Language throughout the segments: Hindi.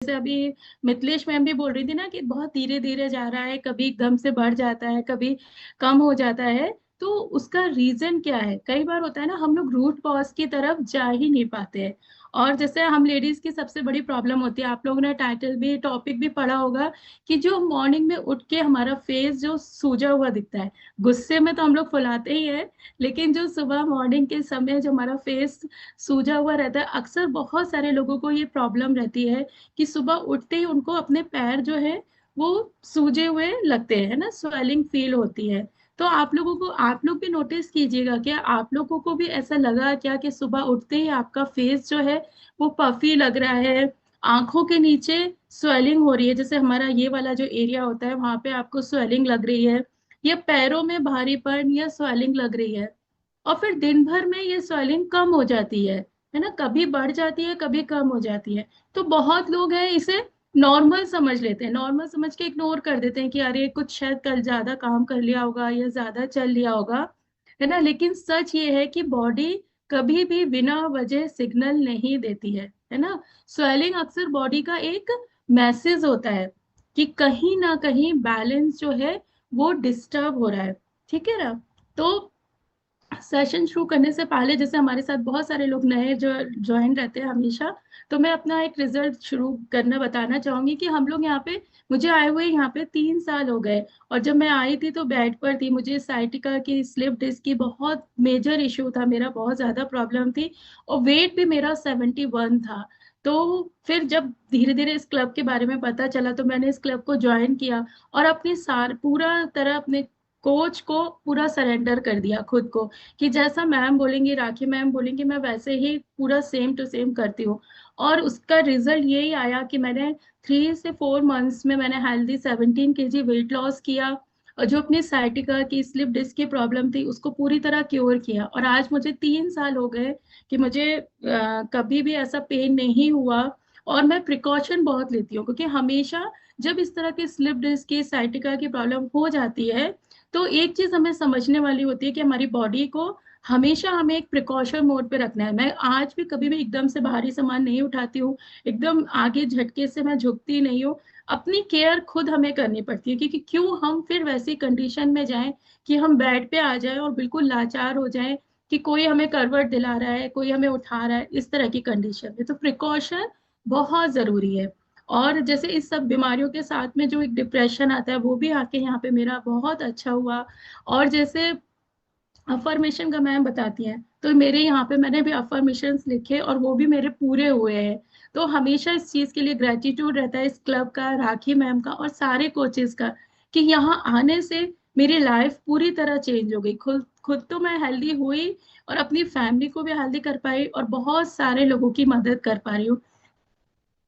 जैसे अभी मिथिलेश मैम भी बोल रही थी ना कि बहुत धीरे धीरे जा रहा है, कभी एकदम से बढ़ जाता है, कभी कम हो जाता है। तो उसका रीजन क्या है? कई बार होता है ना, हम लोग रूट कॉज की तरफ जा ही नहीं पाते हैं। और जैसे हम लेडीज की सबसे बड़ी प्रॉब्लम होती है, आप लोगों ने टाइटल भी, टॉपिक भी पढ़ा होगा, कि जो मॉर्निंग में उठ के हमारा फेस जो सूजा हुआ दिखता है, गुस्से में तो हम लोग फुलाते ही है, लेकिन जो सुबह मॉर्निंग के समय जो हमारा फेस सूजा हुआ रहता है, अक्सर बहुत सारे लोगों को ये प्रॉब्लम रहती है कि सुबह उठते ही उनको अपने पैर जो है वो सूजे हुए लगते हैं, है ना, स्वेलिंग फील होती है। तो आप लोगों को, आप लोग भी नोटिस कीजिएगा, क्या आप लोगों को भी ऐसा लगा क्या कि सुबह उठते ही आपका फेस जो है वो पफी लग रहा है, आंखों के नीचे स्वेलिंग हो रही है, जैसे हमारा ये वाला जो एरिया होता है वहां पे आपको स्वेलिंग लग रही है, या पैरों में भारीपन या स्वेलिंग लग रही है, और फिर दिन भर में ये स्वेलिंग कम हो जाती है ना, कभी बढ़ जाती है कभी कम हो जाती है। तो बहुत लोग हैं इसे नॉर्मल समझ लेते हैं, नॉर्मल समझ के इग्नोर कर देते हैं कि अरे कुछ शायद कल ज्यादा काम कर लिया होगा या ज्यादा चल लिया होगा, है ना। लेकिन सच ये है कि बॉडी कभी भी बिना वजह सिग्नल नहीं देती है ना। स्वेलिंग अक्सर बॉडी का एक मैसेज होता है कि कहीं ना कहीं बैलेंस जो है वो डिस्टर्ब हो रहा है, ठीक है ना। तो सेशन शुरू करने से पहले, जैसे हमारे साथ बहुत सारे लोग नए जो ज्वाइन रहते हैं हमेशा, तो मैं अपना एक रिजल्ट शुरू करना बताना चाहूंगी कि हम लोग यहाँ पे, मुझे आए हुए यहाँ पे 3 साल हो गए, और जब मैं आई थी तो बेड पर थी, मुझे साइटिका की स्लिप डिस्क की बहुत मेजर इशू था, मेरा बहुत ज्यादा प्रॉब्लम थी, और वेट भी मेरा 71 था। तो फिर जब धीरे धीरे इस क्लब के बारे में पता चला तो मैंने इस क्लब को ज्वाइन किया, और अपनी सार पूरा तरह अपने कोच को पूरा सरेंडर कर दिया खुद को, कि जैसा मैम बोलेंगी, राखी मैम बोलेंगी, मैं वैसे ही पूरा सेम टू सेम करती हूँ। और उसका रिजल्ट यही आया कि मैंने 3 से 4 मंथ्स में मैंने हेल्दी 17 kg वेट लॉस किया, और जो अपनी साइटिका की स्लिप डिस्क की प्रॉब्लम थी उसको पूरी तरह क्योर किया, और आज मुझे 3 साल हो गए कि मुझे कभी भी ऐसा पेन नहीं हुआ। और मैं प्रिकॉशन बहुत लेती हूँ, क्योंकि हमेशा जब इस तरह की स्लिप डिस्क की, साइटिका की प्रॉब्लम हो जाती है, तो एक चीज हमें समझने वाली होती है कि हमारी बॉडी को हमेशा हमें एक प्रिकॉशन मोड पे रखना है। मैं आज भी कभी भी एकदम से भारी सामान नहीं उठाती हूँ, एकदम आगे झटके से मैं झुकती नहीं हूँ। अपनी केयर खुद हमें करनी पड़ती है, क्योंकि क्यों हम फिर वैसी कंडीशन में जाएं कि हम बेड पे आ जाएं और बिल्कुल लाचार हो जाएं, कि कोई हमें करवट दिला रहा है, कोई हमें उठा रहा है, इस तरह की कंडीशन में तो प्रिकॉशन बहुत जरूरी है। और जैसे इस सब बीमारियों के साथ में जो एक डिप्रेशन आता है वो भी आके यहाँ पे मेरा बहुत अच्छा हुआ। और जैसे अफर्मेशन का मैम बताती हैं, तो मेरे यहाँ पे मैंने भी अफर्मेशंस लिखे और वो भी मेरे पूरे हुए हैं। तो हमेशा इस चीज के लिए ग्रेटिट्यूड रहता है इस क्लब का, राखी मैम का और सारे कोचेस का, कि यहाँ आने से मेरी लाइफ पूरी तरह चेंज हो गई। खुद खुद तो मैं हेल्दी हुई, और अपनी फैमिली को भी हेल्दी कर पाई, और बहुत सारे लोगों की मदद कर पा रही हूँ।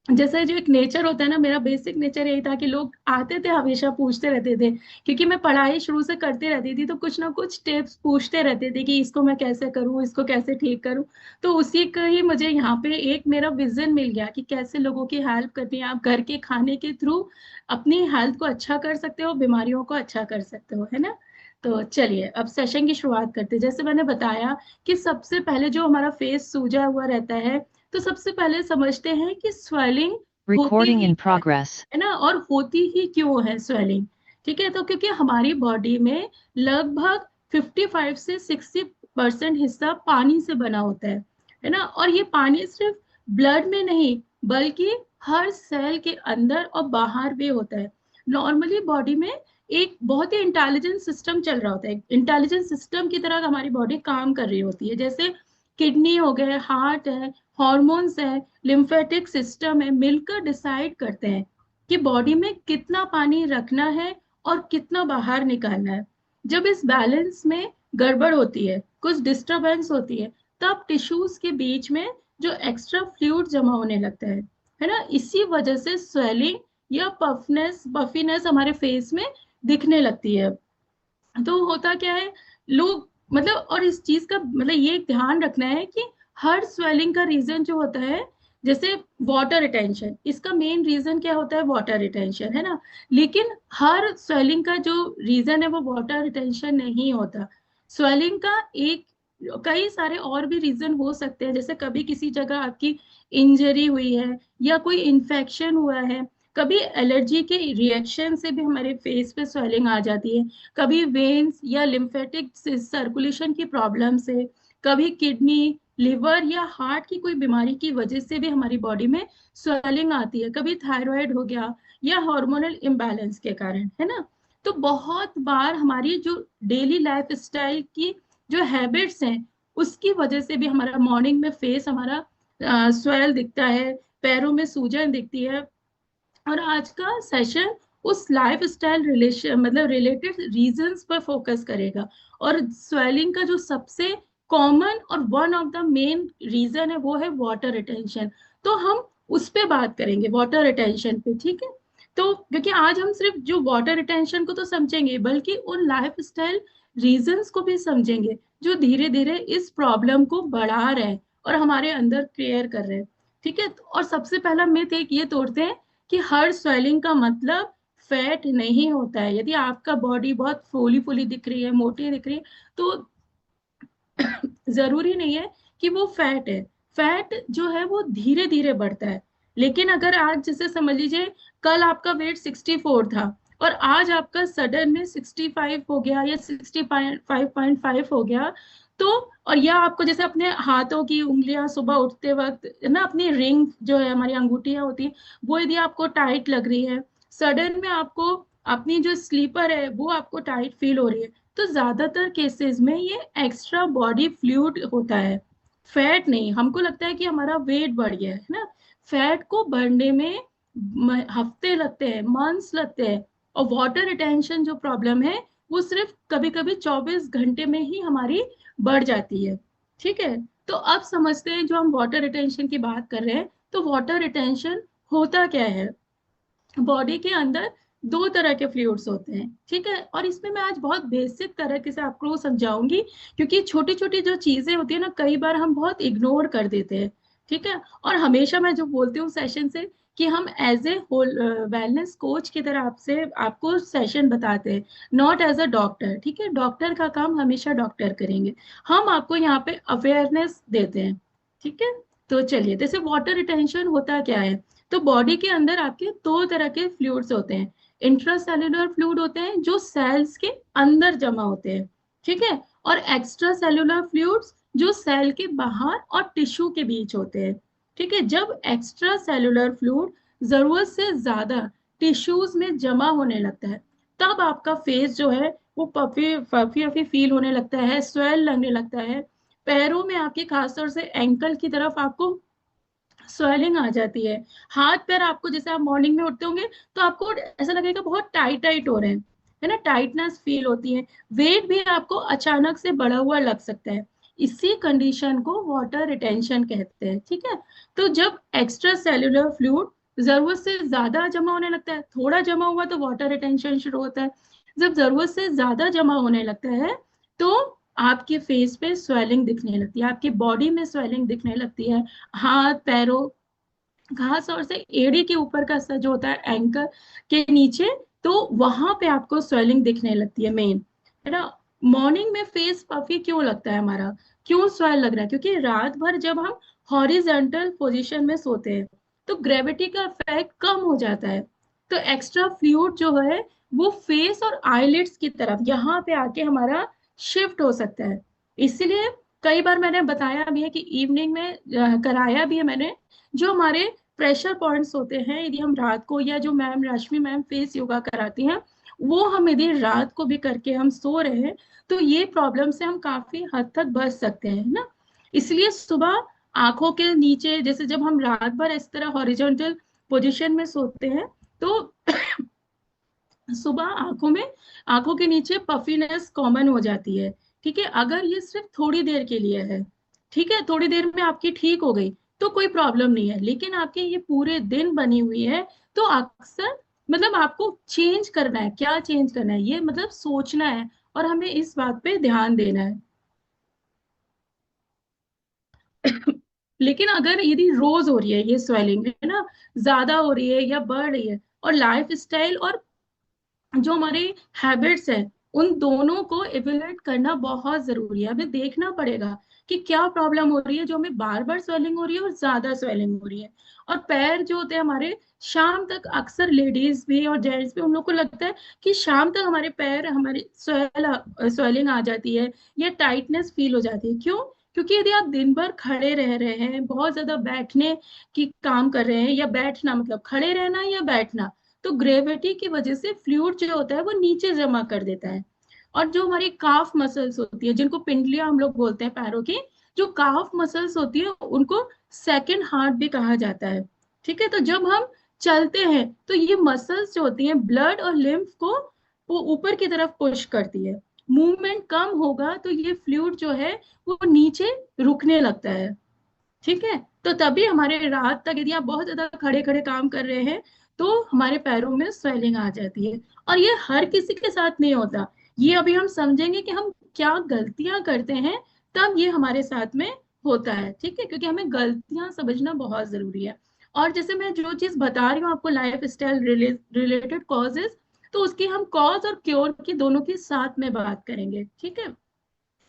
जैसे जो एक नेचर होता है ना, मेरा बेसिक नेचर यही था कि लोग आते थे हमेशा पूछते रहते थे, क्योंकि मैं पढ़ाई शुरू से करती रहती थी, तो कुछ ना कुछ टिप्स पूछते रहते थे कि इसको मैं कैसे करूं, इसको कैसे ठीक करूं। तो उसी का ही मुझे यहाँ पे एक मेरा विजन मिल गया कि कैसे लोगों की हेल्प करनी है, आप घर के खाने के थ्रू अपनी हेल्थ को अच्छा कर सकते हो, बीमारियों को अच्छा कर सकते हो, है ना। तो चलिए अब सेशन की शुरुआत करते हैं। जैसे मैंने बताया कि सबसे पहले जो हमारा फेस सूजा हुआ रहता है, तो सबसे पहले समझते हैं कि स्वेलिंग होती Recording ही in क्या progress. है ना, और होती ही क्यों है स्वेलिंग। ठीक है, तो क्योंकि हमारी बॉडी में लगभग 55 से 60% हिस्सा पानी से बना होता है ना। और ये पानी सिर्फ ब्लड में नहीं, बल्कि हर सेल के अंदर और बाहर भी होता है। नॉर्मली बॉडी में एक बहुत ही इंटेलिजेंट सिस्टम चल रहा होता है, इंटेलिजेंट सिस्टम की तरह हमारी बॉडी काम कर रही होती है। जैसे किडनी हो गए, हार्ट है, हॉर्मोन्स है, लिम्फेटिक सिस्टम है, मिलकर डिसाइड करते हैं कि बॉडी में कितना पानी रखना है और कितना बाहर निकालना है। जब इस बैलेंस में गड़बड़ होती है, कुछ डिस्टरबेंस होती है, तब टिश्यूज के बीच में जो एक्स्ट्रा फ्लूइड जमा होने लगता है ना। इसी वजह से स्वेलिंग या पफीनेस हमारे फेस में दिखने लगती है। तो होता क्या है, लोग मतलब, और इस चीज का मतलब ये ध्यान रखना है कि हर स्वेलिंग का रीजन जो होता है, जैसे वाटर रिटेंशन, इसका मेन रीजन क्या होता है, वाटर रिटेंशन, है ना। लेकिन हर स्वेलिंग का जो रीजन है वो वाटर रिटेंशन नहीं होता। स्वेलिंग का एक कई सारे और भी रीजन हो सकते हैं, जैसे कभी किसी जगह आपकी इंजरी हुई है या कोई इन्फेक्शन हुआ है, कभी एलर्जी के रिएक्शन से भी हमारे फेस पे स्वेलिंग आ जाती है, कभी वेन्स या लिम्फेटिक सर्कुलेशन की प्रॉब्लम से, कभी किडनी, लिवर या हार्ट की कोई बीमारी की वजह से भी हमारी बॉडी में स्वेलिंग आती है, कभी थायराइड हो गया या हार्मोनल इम्बैलेंस के कारण, है ना। तो बहुत बार हमारी जो डेली लाइफ स्टाइल की जो हैबिट्स हैं उसकी वजह से भी हमारा मॉर्निंग में फेस हमारा स्वेल दिखता है, पैरों में सूजन दिखती है। और आज का सेशन उस लाइफ स्टाइल रिलेशन मतलब रिलेटेड रीजंस पर फोकस करेगा। और स्वेलिंग का जो सबसे कॉमन और one of the main reason है वो है वाटर रिटेंशन। तो हम उस पे बात करेंगे, वाटर रिटेंशन पे, ठीक है। तो क्योंकि आज हम सिर्फ जो वाटर रिटेंशन को तो समझेंगे बल्कि उन लाइफ स्टाइल रीजंस को भी समझेंगे जो धीरे धीरे इस प्रॉब्लम को बढ़ा रहे हैं और हमारे अंदर क्लियर कर रहे हैं, ठीक है। और सबसे पहला मिथ एक ये तोड़ते हैं कि हर स्वेलिंग का मतलब फैट नहीं होता है। यदि आपका बॉडी बहुत फूली फूली दिख रही है, मोटी दिख रही है, तो जरूरी नहीं है कि वो फैट है। फैट जो है वो धीरे धीरे बढ़ता है। लेकिन अगर आज जैसे समझ लीजिए कल आपका वेट 64 था और आज आपका सडन में 65 हो गया या 65.5 हो गया, तो और या आपको जैसे अपने हाथों की उंगलियां सुबह उठते वक्त ना अपनी रिंग जो है हमारी अंगूठियां होती है वो यदि आपको टाइट लग रही है, सडन में आपको अपनी जो स्लीपर है वो आपको टाइट फील हो रही है, तो ज्यादातर केसेस में ये एक्स्ट्रा बॉडी फ्लूइड होता है, फैट नहीं। हमको लगता है कि हमारा वेट बढ़ गया है ना, फैट को बढ़ने में हफ्ते लगते हैं, मंथ्स लगते हैं। और वाटर रिटेंशन जो प्रॉब्लम है वो सिर्फ कभी कभी 24 घंटे में ही हमारी बढ़ जाती है, ठीक है। तो अब समझते हैं जो हम वाटर रिटेंशन की बात कर रहे हैं, तो वाटर रिटेंशन होता क्या है। बॉडी के अंदर दो तरह के फ्लूइड्स होते हैं, ठीक है। और इसमें मैं आज बहुत बेसिक तरीके से आपको समझाऊंगी, क्योंकि छोटी छोटी जो चीजें होती है ना कई बार हम बहुत इग्नोर कर देते हैं, ठीक है। और हमेशा मैं जो बोलती हूँ सेशन से कि हम एज ए वेलनेस कोच की तरह आपसे आपको सेशन बताते हैं, नॉट एज अ डॉक्टर, ठीक है। डॉक्टर का काम हमेशा डॉक्टर करेंगे, हम आपको यहाँ पे अवेयरनेस देते हैं, ठीक है। तो चलिए, जैसे वाटर रिटेंशन होता क्या है। तो बॉडी के अंदर आपके दो तरह के फ्लूइड्स होते हैं, इंट्रासेल्युलर फ्लूइड होते हैं जो सेल्स के अंदर जमा होते हैं, ठीक है। और एक्स्ट्रा सेल्युलर फ्लूइड्स जो सेल के बाहर और टिश्यू के बीच होते हैं, ठीक है। जब एक्स्ट्रा सेल्युलर फ्लूइड जरूरत से ज्यादा टिश्यूज में जमा होने लगता है तब आपका फेस जो है वो पफी पफी पफी फील होने लगता है, स्वेल लगने लगता है। पैरों में आपके खासतौर से एंकल की तरफ आपको स्वेलिंग आ जाती है। हाथ पैर आपको जैसे आप मॉर्निंग में उठते होंगे तो आपको ऐसा लगेगा बहुत टाइट टाइट हो रहे हैं, है ना, टाइटनेस फील होती है। वेट भी आपको अचानक से बढ़ा हुआ लग सकता है। इसी कंडीशन को वाटर रिटेंशन कहते हैं, ठीक है। तो जब एक्स्ट्रा सेल्युलर फ्लूइड जरूरत से ज्यादा जमा होने लगता है, थोड़ा जमा हुआ तो वाटर रिटेंशन शुरू होता है, जब जरूरत से ज्यादा जमा होने लगता है तो आपके फेस पे स्वेलिंग दिखने लगती है, आपकी बॉडी में स्वेलिंग दिखने लगती है। हाथ पैरों, घास और से एड़ी के ऊपर का हिस्सा जो होता है एंकर के नीचे, तो वहां पे आपको स्वेलिंग दिखने लगती है मेन, है ना। मॉर्निंग में फेस पफी क्यों लगता है हमारा, क्यों स्वेल लग रहा है, क्योंकि रात भर जब हम हॉरिजेंटल पोजीशन में सोते हैं तो ग्रेविटी का इफेक्ट कम हो जाता है, तो एक्स्ट्रा फ्लूइड जो है वो फेस और आईलिड्स की तरफ यहाँ पे आके हमारा शिफ्ट हो सकता है। इसलिए कई बार मैंने बताया भी है कि इवनिंग में कराया भी है मैंने, जो हमारे प्रेशर पॉइंट्स होते हैं यदि हम रात को, या जो मैम रश्मि मैम फेस योगा कराती हैं वो हम यदि रात को भी करके हम सो रहे हैं तो ये प्रॉब्लम से हम काफी हद तक बच सकते हैं ना। इसलिए सुबह आंखों के नीचे, जैसे जब हम रात भर इस तरह हॉरिजॉन्टल पोजीशन में सोते हैं तो सुबह आंखों के नीचे पफीनेस कॉमन हो जाती है, ठीक है। अगर ये सिर्फ थोड़ी देर के लिए है, ठीक है, थोड़ी देर में आपकी ठीक हो गई तो कोई प्रॉब्लम नहीं है, लेकिन आपके ये पूरे दिन बनी हुई है तो अक्सर मतलब आपको चेंज करना है, क्या चेंज करना है ये मतलब सोचना है और हमें इस बात पे ध्यान देना है। लेकिन अगर यदि रोज हो रही है ये स्वेलिंग, है ना, ज्यादा हो रही है या बढ़ रही है, और लाइफ स्टाइल और जो हमारे हैबिट्स है उन दोनों को इवेलुएट करना बहुत जरूरी है। हमें देखना पड़ेगा कि क्या प्रॉब्लम हो रही है जो हमें बार बार स्वेलिंग हो रही है और ज्यादा स्वेलिंग हो रही है। और पैर जो होते हैं हमारे, शाम तक अक्सर लेडीज भी और जेंट्स भी, उन लोग को लगता है कि शाम तक हमारे पैर, हमारी स्वेलिंग आ जाती है या टाइटनेस फील हो जाती है। क्यों? क्योंकि यदि आप दिन भर खड़े रह रहे हैं, बहुत ज्यादा बैठने की काम कर रहे हैं, या बैठना मतलब खड़े रहना या बैठना, तो ग्रेविटी की वजह से फ्लूइड जो होता है वो नीचे जमा कर देता है। और जो हमारी काफ मसल्स होती है, जिनको पिंडलियां हम लोग बोलते हैं पैरों की, जो काफ मसल्स होती है उनको सेकंड हार्ट भी कहा जाता है। ठीक है, तो जब हम चलते हैं तो ये मसल्स जो होती हैं ब्लड और लिम्फ को वो ऊपर की तरफ पुश करती है। मूवमेंट कम होगा तो ये फ्लूइड जो है वो नीचे रुकने लगता है। ठीक है, तो तभी हमारे रात तक यदि आप बहुत ज्यादा खड़े खड़े काम कर रहे हैं तो हमारे पैरों में स्वेलिंग आ जाती है। और ये हर किसी के साथ नहीं होता। ये अभी हम समझेंगे कि हम क्या गलतियां करते हैं, तब ये हमारे साथ में होता है। ठीक है, क्योंकि हमें गलतियां समझना बहुत जरूरी है। और जैसे मैं जो चीज बता रही हूँ आपको, लाइफ स्टाइल रिलेटेड कॉजेज, तो उसकी हम कॉज और क्योर की दोनों की साथ में बात करेंगे। ठीक है।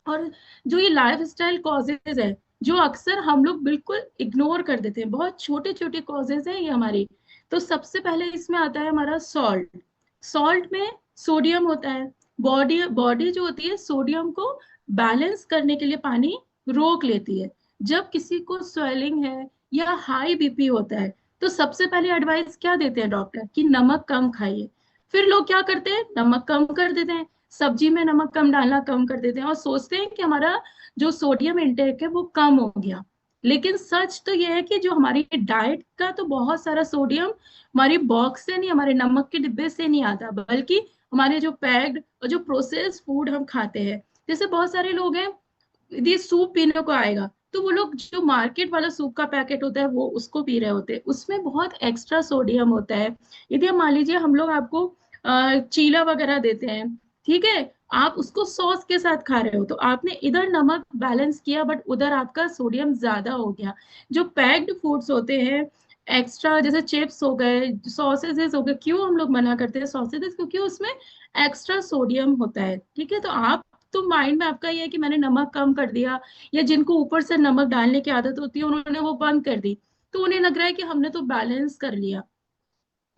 और जो ये लाइफ स्टाइल कॉजेज है, जो अक्सर हम लोग बिल्कुल इग्नोर कर देते हैं, बहुत छोटे छोटे कॉजेज हैं ये हमारी। तो सबसे पहले इसमें आता है हमारा सॉल्ट। सॉल्ट में सोडियम होता है। बॉडी बॉडी जो होती है सोडियम को बैलेंस करने के लिए पानी रोक लेती है। जब किसी को स्वेलिंग है या हाई बीपी होता है, तो सबसे पहले एडवाइस क्या देते हैं डॉक्टर, कि नमक कम खाइए। फिर लोग क्या करते हैं, नमक कम कर देते हैं, सब्जी में नमक कम डालना कम कर देते हैं और सोचते हैं कि हमारा जो सोडियम इंटेक है वो कम हो गया। लेकिन सच तो यह है कि जो हमारी डाइट का तो बहुत सारा सोडियम हमारी बॉक्स से नहीं, हमारे नमक के डिब्बे से नहीं आता, बल्कि हमारे जो पैक्ड और जो प्रोसेस्ड फूड हम खाते हैं। जैसे बहुत सारे लोग हैं, यदि सूप पीने को आएगा तो वो लोग जो मार्केट वाला सूप का पैकेट होता है वो उसको पी रहे होते हैं, उसमें बहुत एक्स्ट्रा सोडियम होता है। यदि हम मान लीजिए हम लोग आपको चीला वगैरह देते हैं, ठीक है, आप उसको सॉस के साथ खा रहे हो, तो आपने इधर नमक बैलेंस किया बट उधर आपका सोडियम ज्यादा हो गया। जो पैक्ड फूड्स होते हैं एक्स्ट्रा, जैसे चिप्स हो गए, सॉसेजेस हो गए, क्यों हम लोग मना करते हैं सॉसेजेस, क्योंकि उसमें एक्स्ट्रा सोडियम होता है। ठीक है, तो आप, तो माइंड में आपका ये है कि मैंने नमक कम कर दिया, या जिनको ऊपर से नमक डालने की आदत होती है उन्होंने वो बंद कर दी, तो उन्हें लग रहा है कि हमने तो बैलेंस कर लिया।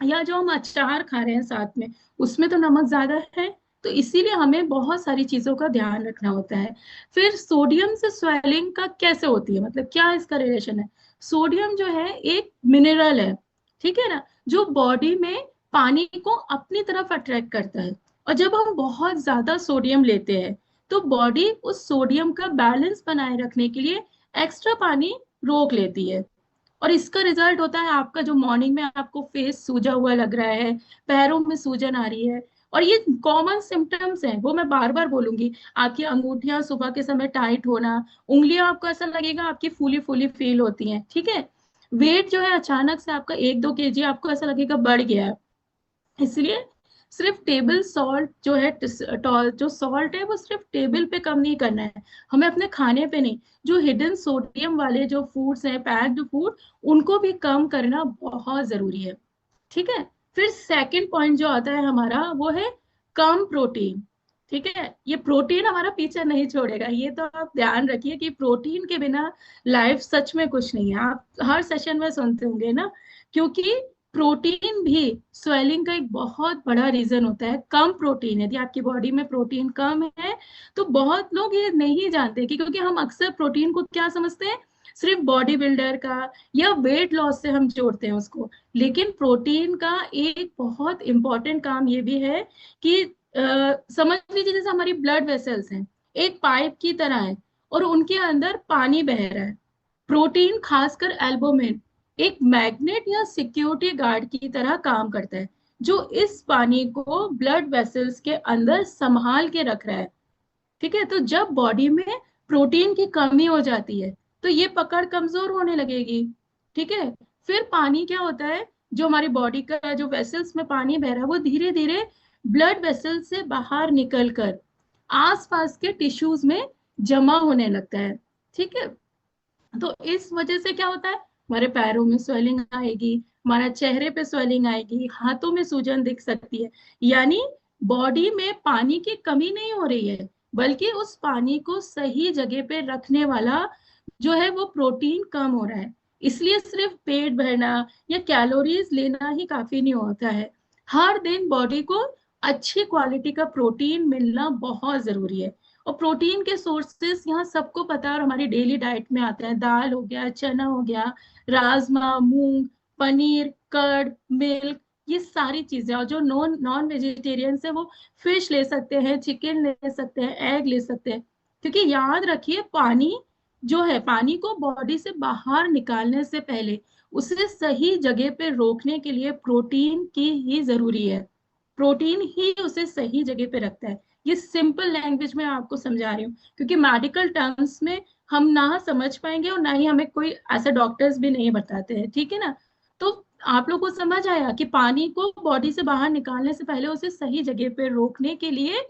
या जो हम अचार खा रहे हैं साथ में, उसमें तो नमक ज्यादा है। तो इसीलिए हमें बहुत सारी चीजों का ध्यान रखना होता है। फिर सोडियम से स्वेलिंग का कैसे होती है, मतलब क्या इसका रिलेशन है। सोडियम जो है एक मिनरल है, ठीक है ना, जो बॉडी में पानी को अपनी तरफ अट्रैक्ट करता है। और जब हम बहुत ज्यादा सोडियम लेते हैं तो बॉडी उस सोडियम का बैलेंस बनाए रखने के लिए एक्स्ट्रा पानी रोक लेती है। और इसका रिजल्ट होता है आपका जो मॉर्निंग में आपको फेस सूजा हुआ लग रहा है, पैरों में सूजन आ रही है। और ये कॉमन सिम्टम्स हैं, वो मैं बार बार बोलूंगी। आपकी अंगूठियां सुबह के समय टाइट होना, उंगलियां आपको ऐसा लगेगा आपकी फूली फूली फील होती हैं। ठीक है, वेट जो है अचानक से आपका 1-2 केजी आपको ऐसा लगेगा बढ़ गया है। इसलिए सिर्फ टेबल सॉल्ट जो है, जो सॉल्ट है वो सिर्फ टेबल पे कम नहीं करना है, हमें अपने खाने पे नहीं, जो हिडन सोडियम वाले जो फूड्स हैं, पैक्ड फूड, उनको भी कम करना बहुत जरूरी है। ठीक है। फिर सेकंड पॉइंट जो आता है हमारा वो है कम प्रोटीन। ठीक है, ये प्रोटीन हमारा पीछे नहीं छोड़ेगा, ये तो आप ध्यान रखिए कि प्रोटीन के बिना लाइफ सच में कुछ नहीं है। आप हर सेशन में सुनते होंगे ना, क्योंकि प्रोटीन भी स्वेलिंग का एक बहुत बड़ा रीजन होता है। कम प्रोटीन, यदि आपकी बॉडी में प्रोटीन कम है, तो बहुत लोग ये नहीं जानते कि, क्योंकि हम अक्सर प्रोटीन को क्या समझते हैं, सिर्फ बॉडी बिल्डर का या वेट लॉस से हम जोड़ते हैं उसको। लेकिन प्रोटीन का एक बहुत इंपॉर्टेंट काम ये भी है कि समझ लीजिए जैसे हमारी ब्लड वेसल्स हैं, एक पाइप की तरह है, और उनके अंदर पानी बह रहा है। प्रोटीन खासकर एल्बुमिन एक मैग्नेट या सिक्योरिटी गार्ड की तरह काम करता है, जो इस पानी को ब्लड वेसल्स के अंदर संभाल के रख रहा है। ठीक है, तो जब बॉडी में प्रोटीन की कमी हो जाती है तो ये पकड़ कमजोर होने लगेगी। ठीक है, फिर पानी क्या होता है, जो हमारी बॉडी का जो वेसल्स में पानी बह रहा है वो धीरे धीरे ब्लड वेसल्स से बाहर निकलकर आसपास के टिश्यूज में जमा होने लगता है। ठीक है, तो इस वजह से क्या होता है, हमारे पैरों में स्वेलिंग आएगी, हमारा चेहरे पे स्वेलिंग आएगी, हाथों में सूजन दिख सकती है। यानी बॉडी में पानी की कमी नहीं हो रही है, बल्कि उस पानी को सही जगह पे रखने वाला जो है वो प्रोटीन कम हो रहा है। इसलिए सिर्फ पेट भरना या कैलोरीज लेना ही काफी नहीं होता है। हर दिन बॉडी को अच्छी क्वालिटी का प्रोटीन मिलना बहुत जरूरी है। और प्रोटीन के सोर्सेस यहाँ सबको पता है और हमारी डेली डाइट में आते हैं। दाल हो गया, चना हो गया, राजमा, मूंग, पनीर, कर्ड, मिल्क, ये सारी चीजें। और जो नॉन नॉन वेजिटेरियंस है वो फिश ले सकते हैं, चिकन ले सकते हैं, एग ले सकते हैं। क्योंकि याद रखिए, पानी जो है, पानी को बॉडी से बाहर निकालने से पहले उसे सही जगह पे रोकने के लिए प्रोटीन की ही जरूरी है। प्रोटीन ही उसे सही जगह पे रखता है। ये सिंपल लैंग्वेज में आपको समझा रही हूँ, क्योंकि मेडिकल टर्म्स में हम ना समझ पाएंगे और ना ही हमें कोई ऐसे डॉक्टर्स भी नहीं बताते हैं, ठीक है ना। तो आप लोग को समझ आया कि पानी को बॉडी से बाहर निकालने से पहले उसे सही जगह पे रोकने के लिए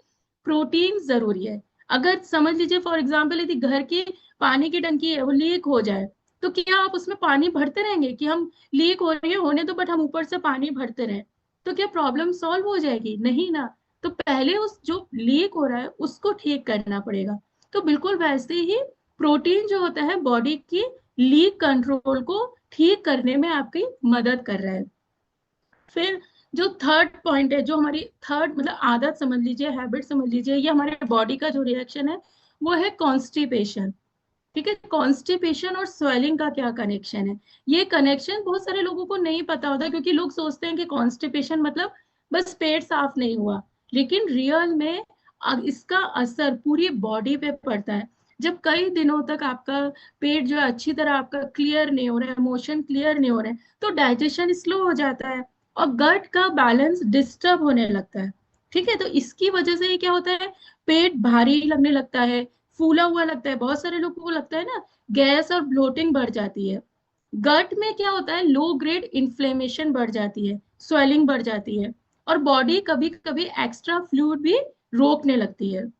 प्रोटीन जरूरी है। अगर समझ लीजिए फॉर एग्जाम्पल, यदि घर की पानी की टंकी है वो लीक हो जाए, तो क्या आप उसमें पानी भरते रहेंगे कि हम लीक हो रही है होने तो, बट हम ऊपर से पानी भरते रहे? तो क्या प्रॉब्लम सॉल्व हो जाएगी? नहीं ना। तो पहले उस जो लीक हो रहा है उसको ठीक करना पड़ेगा। तो बिल्कुल वैसे ही प्रोटीन जो होता है बॉडी की लीक कंट्रोल को ठीक करने में आपकी मदद कर रहा है। फिर जो थर्ड पॉइंट है, जो हमारी थर्ड मतलब आदत समझ लीजिए, हैबिट समझ लीजिए, ये हमारे बॉडी का जो रिएक्शन है वो है कॉन्स्टिपेशन। ठीक है, कॉन्स्टिपेशन और स्वेलिंग का क्या कनेक्शन है? ये कनेक्शन बहुत सारे लोगों को नहीं पता होता, क्योंकि लोग सोचते हैं कि कॉन्स्टिपेशन मतलब बस पेट साफ नहीं हुआ। लेकिन रियल में इसका असर पूरी बॉडी पे पड़ता है। जब कई दिनों तक आपका पेट जो है अच्छी तरह आपका क्लियर नहीं हो रहा है, मोशन क्लियर नहीं हो रहे हैं, तो डाइजेशन स्लो हो जाता है और गट का बैलेंस डिस्टर्ब होने लगता है। ठीक है, तो इसकी वजह से ये क्या होता है, पेट भारी लगने लगता है, फूला हुआ लगता है। बहुत सारे लोगों को लगता है ना, गैस और ब्लोटिंग बढ़ जाती है। गट में क्या होता है, लो ग्रेड इन्फ्लेमेशन बढ़ जाती है, स्वेलिंग बढ़ जाती है, और बॉडी कभी कभी एक्स्ट्रा फ्लूइड भी रोकने लगती है।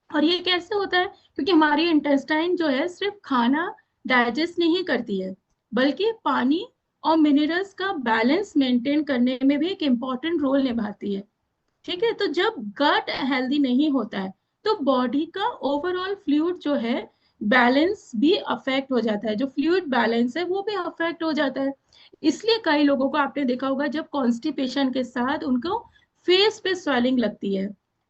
और ये कैसे होता है? क्योंकि हमारी इंटेस्टाइन जो है सिर्फ खाना डाइजेस्ट नहीं करती है, बल्कि पानी और मिनरल्स का बैलेंस मेंटेन करने में भी एक इम्पॉर्टेंट रोल निभाती है। ठीक है, तो जब गट हेल्दी नहीं होता है तो बॉडी का ओवरऑल फ्लूइड जो है बैलेंस भी अफेक्ट हो जाता है। जो फ्लूइड बैलेंस है वो भी अफेक्ट हो जाता है। इसलिए कई लोगों को आपने देखा होगा, जब कॉन्स्टिपेशन के साथ उनको फेस पे स्वेलिंग लगती है,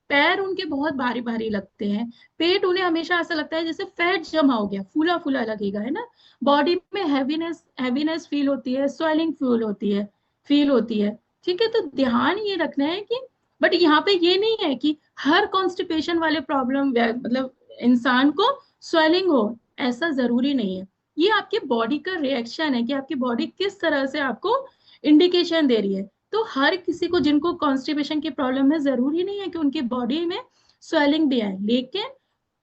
पैर उनके बहुत भारी भारी लगते हैं, पेट उन्हें हमेशा ऐसा लगता है जैसे फैट जमा हो गया, फूला फूला लगेगा, है ना। बॉडी में हैवीनेस हैवीनेस फील होती है, स्वेलिंग फील होती है। ठीक है, तो ध्यान ये रखना है कि, बट यहाँ पे ये नहीं है कि हर कॉन्स्टिपेशन वाले प्रॉब्लम मतलब इंसान को स्वेलिंग हो, ऐसा जरूरी नहीं है। ये आपकी बॉडी का रिएक्शन है कि आपकी बॉडी किस तरह से आपको इंडिकेशन दे रही है। तो हर किसी को जिनको कॉन्स्टिपेशन की प्रॉब्लम है, जरूरी नहीं है कि उनकी बॉडी में स्वेलिंग भी आए। लेकिन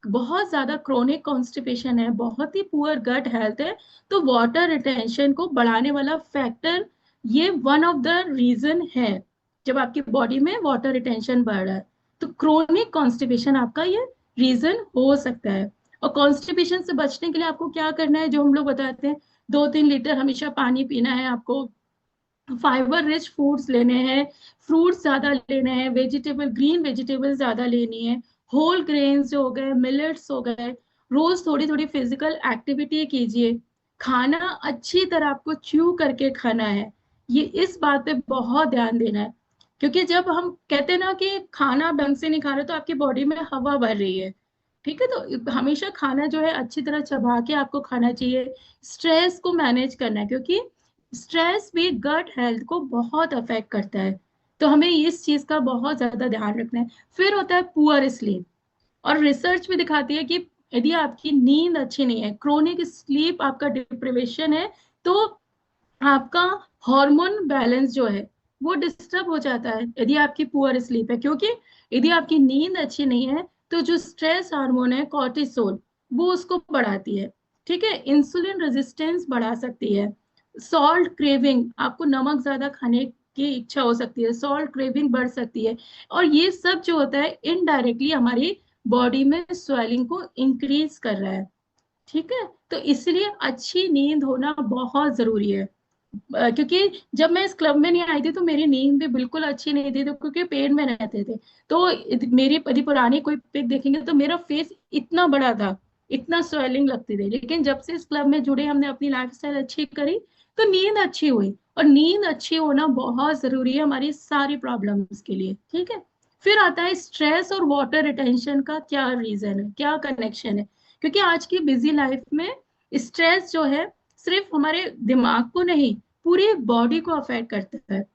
बहुत ज्यादा क्रोनिक कॉन्स्टिपेशन है, बहुत ही पुअर गट हेल्थ है, तो वाटर रिटेंशन को बढ़ाने वाला फैक्टर ये वन ऑफ द रीजन है। जब आपकी बॉडी में वाटर रिटेंशन बढ़ रहा है तो क्रोनिक कॉन्स्टिपेशन आपका ये रीजन हो सकता है। और कॉन्स्टिपेशन से बचने के लिए आपको क्या करना है, जो हम लोग बताते हैं, 2-3 लीटर हमेशा पानी पीना है आपको, फाइबर रिच फूड्स लेने हैं, फ्रूट्स ज्यादा लेने हैं, वेजिटेबल ग्रीन वेजिटेबल ज्यादा लेनी है, होल ग्रेन्स जो हो गए, मिलेट्स हो गए, रोज थोड़ी थोड़ी फिजिकल एक्टिविटी कीजिए, खाना अच्छी तरह आपको च्यू करके खाना है। ये इस बात पे बहुत ध्यान देना है, क्योंकि जब हम कहते हैं ना कि खाना ढंग से नहीं खा रहे तो आपकी बॉडी में हवा भर रही है। ठीक है, तो हमेशा खाना जो है अच्छी तरह चबा के आपको खाना चाहिए। स्ट्रेस को मैनेज करना है, क्योंकि स्ट्रेस भी गट हेल्थ को बहुत अफेक्ट करता है। तो हमें इस चीज का बहुत ज्यादा ध्यान रखना है। फिर होता है पुअर स्लीप। और रिसर्च भी दिखाती है कि यदि आपकी नींद अच्छी नहीं है, क्रोनिक स्लीप आपका डिप्रिवेशन है, तो आपका हार्मोन बैलेंस जो है वो डिस्टर्ब हो जाता है यदि आपकी पुअर स्लीप है। क्योंकि यदि आपकी नींद अच्छी नहीं है तो जो स्ट्रेस हार्मोन है कॉर्टिसोल, वो उसको बढ़ाती है। ठीक है, इंसुलिन रेजिस्टेंस बढ़ा सकती है, सॉल्ट क्रेविंग, आपको नमक ज्यादा खाने की इच्छा हो सकती है, सॉल्ट क्रेविंग बढ़ सकती है। और ये सब जो होता है इनडायरेक्टली हमारी बॉडी में स्वेलिंग को इंक्रीज कर रहा है। ठीक है, तो इसलिए अच्छी नींद होना बहुत जरूरी है। क्योंकि जब मैं इस क्लब में नहीं आई थी तो मेरी नींद भी बिल्कुल अच्छी नहीं थी, तो क्योंकि पेट में रहते थे। तो मेरी यदि पुरानी कोई पिक देखेंगे तो मेरा फेस इतना बड़ा था, इतना स्वेलिंग लगती थी। लेकिन जब से इस क्लब में जुड़े, हमने अपनी लाइफस्टाइल अच्छी करी, तो नींद अच्छी हुई। और नींद अच्छी होना बहुत जरूरी है हमारी सारी प्रॉब्लम्स के लिए, ठीक है। फिर आता है स्ट्रेस और वाटर रिटेंशन का क्या रीजन है, क्या कनेक्शन है। क्योंकि आज की बिजी लाइफ में स्ट्रेस जो है सिर्फ हमारे दिमाग को नहीं, पूरी बॉडी को अफेक्ट करता है।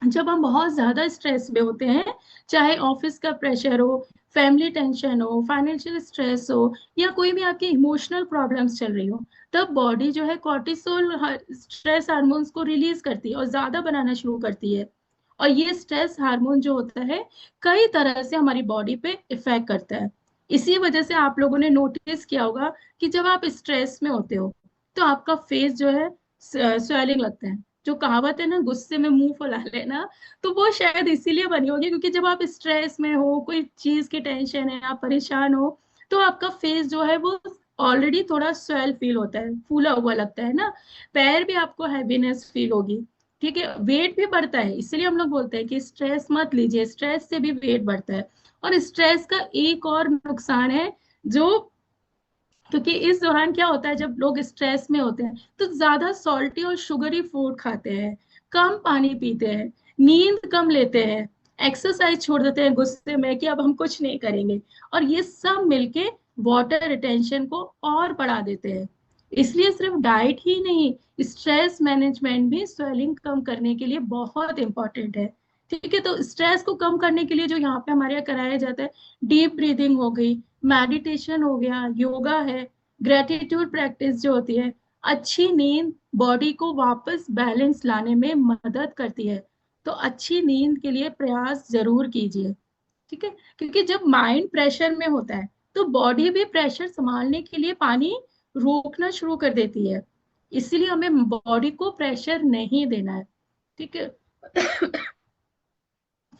जब हम बहुत ज्यादा स्ट्रेस में होते हैं, चाहे ऑफिस का प्रेशर हो, फैमिली टेंशन हो, फाइनेंशियल स्ट्रेस हो, या कोई भी आपकी इमोशनल प्रॉब्लम्स चल रही हो, तब बॉडी जो है कॉर्टिसोल स्ट्रेस हार्मोन्स को रिलीज करती है और ज्यादा बनाना शुरू करती है। और ये स्ट्रेस हार्मोन जो होता है कई तरह से हमारी बॉडी पे इफेक्ट करता है। इसी वजह से आप लोगों ने नोटिस किया होगा कि जब आप स्ट्रेस में होते हो तो आपका फेस जो है स्वेलिंग लगता है। जो कहावत है ना, गुस्से में मुंह फुला लेना, तो वो शायद इसीलिए बनी होगी, क्योंकि जब आप स्ट्रेस में हो, कोई चीज की टेंशन है, आप परेशान हो, तो आपका फेस जो है वो ऑलरेडी थोड़ा स्वेल फील होता है, फूला हुआ लगता है ना। पैर भी आपको हैवीनेस फील होगी, ठीक है। वेट भी बढ़ता है, इसलिए हम लोग बोलते हैं कि स्ट्रेस मत लीजिए, स्ट्रेस से भी वेट बढ़ता है। और स्ट्रेस का एक और नुकसान है, जो, क्योंकि इस दौरान क्या होता है, जब लोग स्ट्रेस में होते हैं तो ज्यादा सॉल्टी और शुगरी फूड खाते हैं, कम पानी पीते हैं, नींद कम लेते हैं, एक्सरसाइज छोड़ देते हैं गुस्से में कि अब हम कुछ नहीं करेंगे। और ये सब मिलके वाटर रिटेंशन को और बढ़ा देते हैं। इसलिए सिर्फ डाइट ही नहीं, स्ट्रेस मैनेजमेंट भी स्वेलिंग कम करने के लिए बहुत इंपॉर्टेंट है, ठीक है। तो स्ट्रेस को कम करने के लिए जो यहाँ पे हमारे यहाँ कराया जाता है, डीप ब्रीदिंग हो गई, मेडिटेशन हो गया, योगा है, ग्रेटिट्यूड प्रैक्टिस जो होती है, अच्छी नींद बॉडी को वापस बैलेंस लाने में मदद करती है। तो अच्छी नींद के लिए प्रयास जरूर कीजिए, ठीक है। क्योंकि जब माइंड प्रेशर में होता है तो बॉडी भी प्रेशर संभालने के लिए पानी रोकना शुरू कर देती है। इसीलिए हमें बॉडी को प्रेशर नहीं देना है, ठीक है।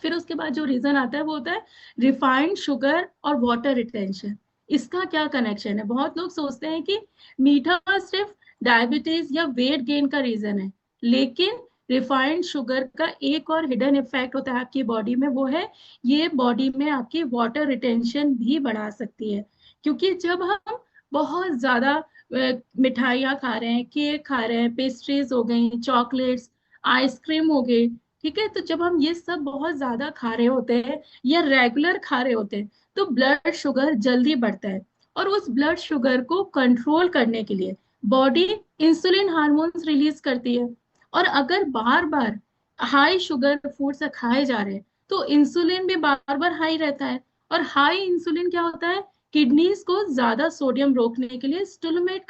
फिर उसके बाद जो रीजन आता है वो होता है रिफाइंड शुगर और वाटर रिटेंशन। इसका क्या कनेक्शन है, बहुत लोग सोचते हैं कि मीठा सिर्फ डायबिटीज या वेट गेन का रीजन है, लेकिन रिफाइंड शुगर का एक और हिडन इफेक्ट होता है आपकी बॉडी में, वो है ये बॉडी में आपकी वाटर रिटेंशन भी बढ़ा सकती है। क्योंकि जब हम बहुत ज्यादा मिठाइयाँ खा रहे हैं, केक खा रहे हैं, पेस्ट्रीज हो गई, चॉकलेट्स, आइसक्रीम हो गई, ठीक है, तो जब हम ये सब बहुत ज्यादा खा रहे होते हैं या रेगुलर खा रहे होते हैं तो ब्लड शुगर जल्दी बढ़ता है। और उस ब्लड शुगर को कंट्रोल करने के लिए बॉडी इंसुलिन हार्मोन्स रिलीज करती है। और अगर बार बार हाई शुगर फूड से खाए जा रहे हैं तो इंसुलिन भी बार बार हाई रहता है। और हाई इंसुलिन क्या होता है, किडनीज को ज्यादा सोडियम रोकने के लिए स्टिमुलेट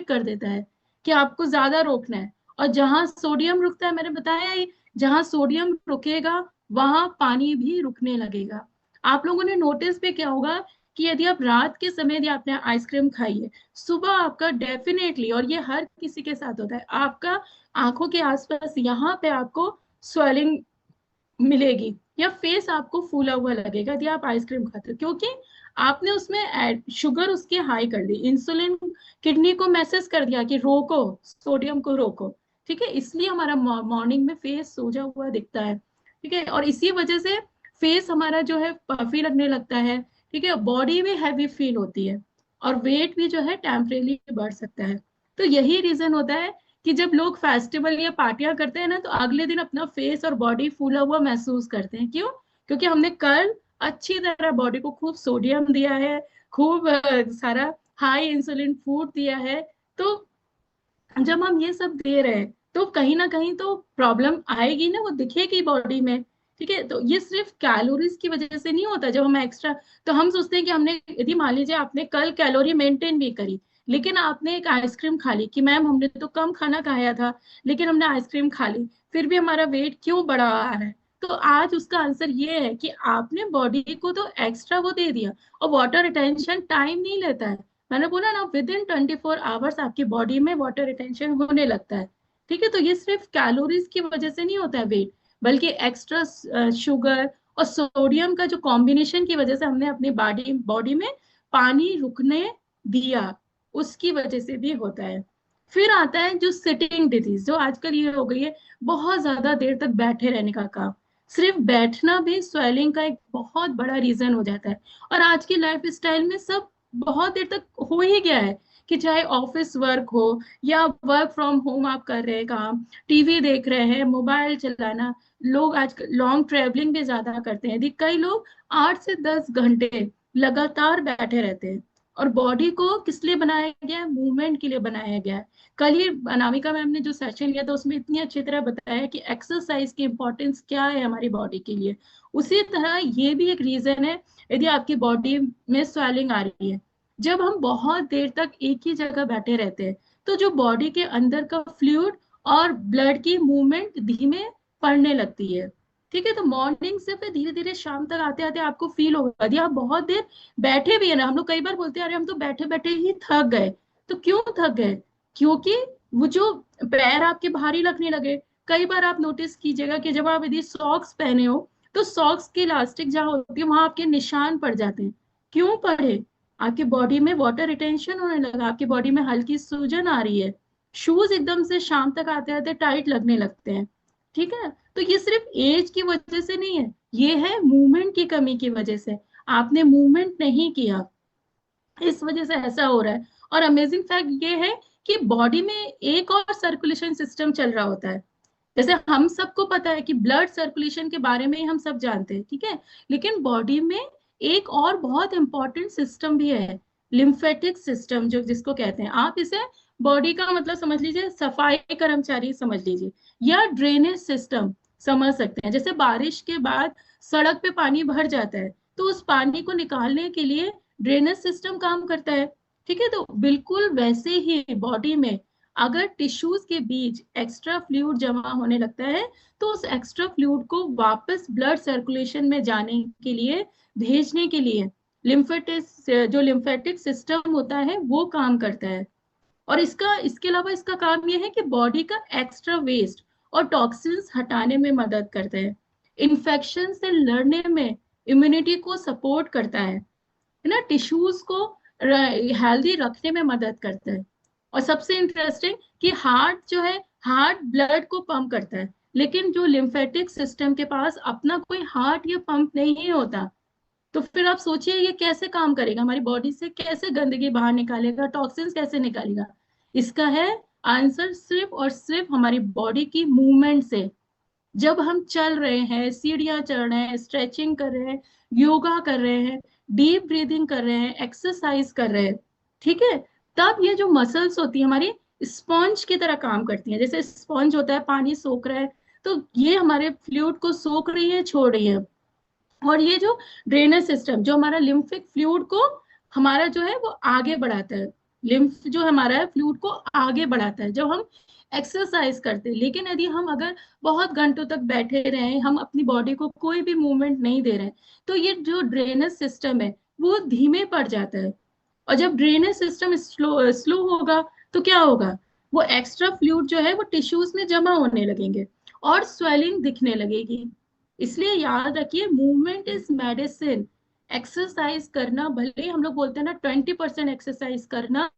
कर देता है कि आपको ज्यादा रोकना है। और जहां सोडियम रुकता है, मैंने बताया ही, जहां सोडियम रुकेगा वहां पानी भी रुकने लगेगा। आप लोगों ने नोटिस भी किया होगा कि यदि आप रात के समय यदि आपने आइसक्रीम खाई है, सुबह आपका डेफिनेटली, और ये हर किसी के साथ होता है, आपका आंखों के आसपास यहाँ पे आपको स्वेलिंग मिलेगी, या फेस आपको फूला हुआ लगेगा यदि आप आइसक्रीम खाते हो, क्योंकि आपने उसमें शुगर उसकी हाई कर दी, इंसुलिन किडनी को मैसेज कर दिया कि रोको, सोडियम को रोको, ठीक है। इसलिए हमारा मॉर्निंग में फेस सूजा हुआ दिखता है, ठीक है। और इसी वजह से फेस हमारा जो है पफी लगने लगता है, ठीक है, बॉडी भी हैवी फील होती है, और वेट भी जो है टेम्परेली बढ़ सकता है। तो यही रीजन होता है कि जब लोग फेस्टिवल या पार्टियां करते हैं ना, तो अगले दिन अपना फेस और बॉडी फूला हुआ महसूस करते हैं। क्यों? क्योंकि हमने कल अच्छी तरह बॉडी को खूब सोडियम दिया है, खूब सारा हाई इंसुलिन फूड दिया है। तो जब हम ये सब दे रहे हैं तो कहीं ना कहीं तो प्रॉब्लम आएगी ना, वो दिखेगी बॉडी में, ठीक है। तो ये सिर्फ कैलोरीज की वजह से नहीं होता। जब हम एक्स्ट्रा, तो हम सोचते हैं कि हमने, यदि मान लीजिए आपने कल कैलोरी मेंटेन भी करी, लेकिन आपने एक आइसक्रीम खा ली, कि मैम हमने तो कम खाना खाया था लेकिन हमने आइसक्रीम खा ली, फिर भी हमारा वेट क्यों बढ़ा आ रहा है। तो आज उसका आंसर ये है कि आपने बॉडी को तो एक्स्ट्रा वो दे दिया, और वाटर रिटेंशन टाइम नहीं लेता है। मैंने बोला ना, विद इन 24 आवर्स आपकी बॉडी में वाटर रिटेंशन होने लगता है, ठीक है। तो ये सिर्फ कैलोरीज की वजह से नहीं होता है वेट, बल्कि एक्स्ट्रा शुगर और सोडियम का जो कॉम्बिनेशन की वजह से हमने अपनी बॉडी बॉडी में पानी रुकने दिया, उसकी वजह से भी होता है। फिर आता है जो सिटिंग डिजीज, जो आजकल ये हो गई है, बहुत ज्यादा देर तक बैठे रहने का काम। सिर्फ बैठना भी स्वेलिंग का एक बहुत बड़ा रीजन हो जाता है। और आज की लाइफ स्टाइल में सब बहुत देर तक हो ही गया है, कि चाहे ऑफिस वर्क हो या वर्क फ्रॉम होम आप कर रहे हैं काम, टीवी देख रहे हैं, मोबाइल चलाना, लोग आजकल लॉन्ग ट्रेवलिंग भी ज्यादा करते हैं। यदि कई लोग 8 से 10 घंटे लगातार बैठे रहते हैं। और बॉडी को किस लिए बनाया गया है? मूवमेंट के लिए बनाया गया है। कल ही अनामिका मैम ने जो सेशन लिया था उसमें इतनी अच्छी तरह बताया कि एक्सरसाइज की इंपॉर्टेंस क्या है हमारी बॉडी के लिए। उसी तरह ये भी एक रीजन है, यदि आपकी बॉडी में स्वेलिंग आ रही है, जब हम बहुत देर तक एक ही जगह बैठे रहते हैं, तो जो बॉडी के अंदर का फ्लूइड और ब्लड की मूवमेंट धीमे पड़ने लगती है। ठीक है, तो मॉर्निंग से फिर धीरे धीरे शाम तक आते आते आपको फील होगा, यदि आप बहुत देर बैठे भी है ना, हम लोग कई बार बोलते हैं अरे हम तो बैठे बैठे ही थक गए। तो क्यों थक गए? क्योंकि वो जो पैर आपके भारी लगने लगे। कई बार आप नोटिस कीजिएगा कि जब आप यदि सॉक्स पहने हो, तो सॉक्स की इलास्टिक जहाँ होती है वहां आपके निशान पड़ जाते हैं। क्यों पड़े? आपकी बॉडी में वाटर रिटेंशन होने लगा, आपकी बॉडी में हल्की सूजन आ रही है, शूज एकदम से शाम तक आते आते टाइट लगने लगते हैं। ठीक है, तो ये सिर्फ एज की वजह से नहीं है, ये है मूवमेंट की कमी की वजह से। आपने मूवमेंट नहीं किया, इस वजह से ऐसा हो रहा है। और अमेजिंग फैक्ट ये है कि बॉडी में एक और सर्कुलेशन सिस्टम चल रहा होता है। जैसे हम सबको पता है कि ब्लड सर्कुलेशन के बारे में ही हम सब जानते हैं, ठीक है, लेकिन बॉडी में एक और बहुत इंपॉर्टेंट सिस्टम भी है, लिम्फेटिक सिस्टम, जो जिसको कहते हैं, आप इसे बॉडी का मतलब समझ लीजिए, सफाई कर्मचारी समझ लीजिए, या ड्रेनेज सिस्टम समझ सकते हैं। जैसे बारिश के बाद सड़क पे पानी भर जाता है, तो उस पानी को निकालने के लिए ड्रेनेज सिस्टम काम करता है। ठीक है, तो बिल्कुल वैसे ही बॉडी में अगर टिश्यूज के बीच एक्स्ट्रा फ्लूइड जमा होने लगता है, तो उस एक्स्ट्रा फ्लूइड को वापस ब्लड सर्कुलेशन में जाने के लिए, भेजने के लिए लिम्फेटिक, जो लिम्फेटिक सिस्टम होता है वो काम करता है। और इसके अलावा इसका काम यह है कि बॉडी का एक्स्ट्रा वेस्ट और टॉक्सिन्स हटाने में मदद करता है, इन्फेक्शन से लड़ने में इम्यूनिटी को सपोर्ट करता है ना, टिश्यूज को हेल्दी रखने में मदद करता है। और सबसे इंटरेस्टिंग कि हार्ट जो है, हार्ट ब्लड को पंप करता है, लेकिन जो लिम्फेटिक सिस्टम के पास अपना कोई हार्ट या पंप नहीं होता। तो फिर आप सोचिए ये कैसे काम करेगा, हमारी बॉडी से कैसे गंदगी बाहर निकालेगा, टॉक्सिन्स कैसे निकालेगा? इसका है आंसर सिर्फ और सिर्फ हमारी बॉडी की मूवमेंट से। जब हम चल रहे हैं, सीढ़ियां चढ़ रहे हैं, स्ट्रेचिंग कर रहे हैं, योगा कर रहे हैं, डीप ब्रीदिंग कर रहे हैं, एक्सरसाइज कर रहे हैं, ठीक है, तब ये जो मसल्स होती है हमारी, स्पॉन्ज की तरह काम करती हैं। जैसे स्पॉन्ज होता है, पानी सोख रहा है, तो ये हमारे फ्लूइड को सोख रही है, छोड़ रही है। और ये जो ड्रेनेज सिस्टम, जो हमारा लिम्फिक फ्लूइड को हमारा जो है वो आगे बढ़ाता है, लिम्फ जो हमारा है फ्लूइड को आगे बढ़ाता है जब हम एक्सरसाइज करते हैं। लेकिन यदि हम अगर बहुत घंटों तक बैठे रहे, हम अपनी बॉडी को कोई भी मूवमेंट नहीं दे रहे, तो ये जो ड्रेनेज सिस्टम है वो धीमे पड़ जाता है। और जब ड्रेनेज सिस्टम स्लो स्लो होगा, तो क्या होगा? वो एक्स्ट्रा फ्लूइड जो है वो टिश्यूज में जमा होने लगेंगे और स्वेलिंग दिखने लगेगी। इसलिए याद रखिए, मूवमेंट इज मेडिसिन। एक्सरसाइज करना, भले ही हम लोग बोलते हैं ना 20% एक्सरसाइज करना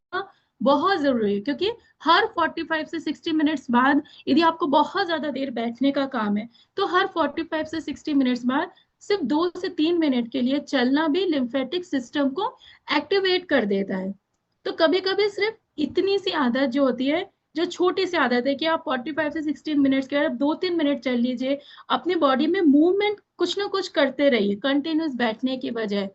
बहुत जरूरी है, क्योंकि हर 45 से 60 मिनट्स बाद, यदि आपको बहुत ज्यादा देर बैठने का काम है, तो हर 45 से 60 मिनट्स बाद सिर्फ 2 से 3 मिनट के लिए चलना भी लिम्फेटिक सिस्टम को एक्टिवेट कर देता है। तो कभी कभी सिर्फ इतनी सी आदत जो होती है, जो छोटी सी आदत है कि आप 45 से 60 मिनट्स के बाद 2-3 मिनट चल लीजिए, अपनी बॉडी में मूवमेंट कुछ ना कुछ करते रहिए कंटिन्यूस बैठने की बजाय।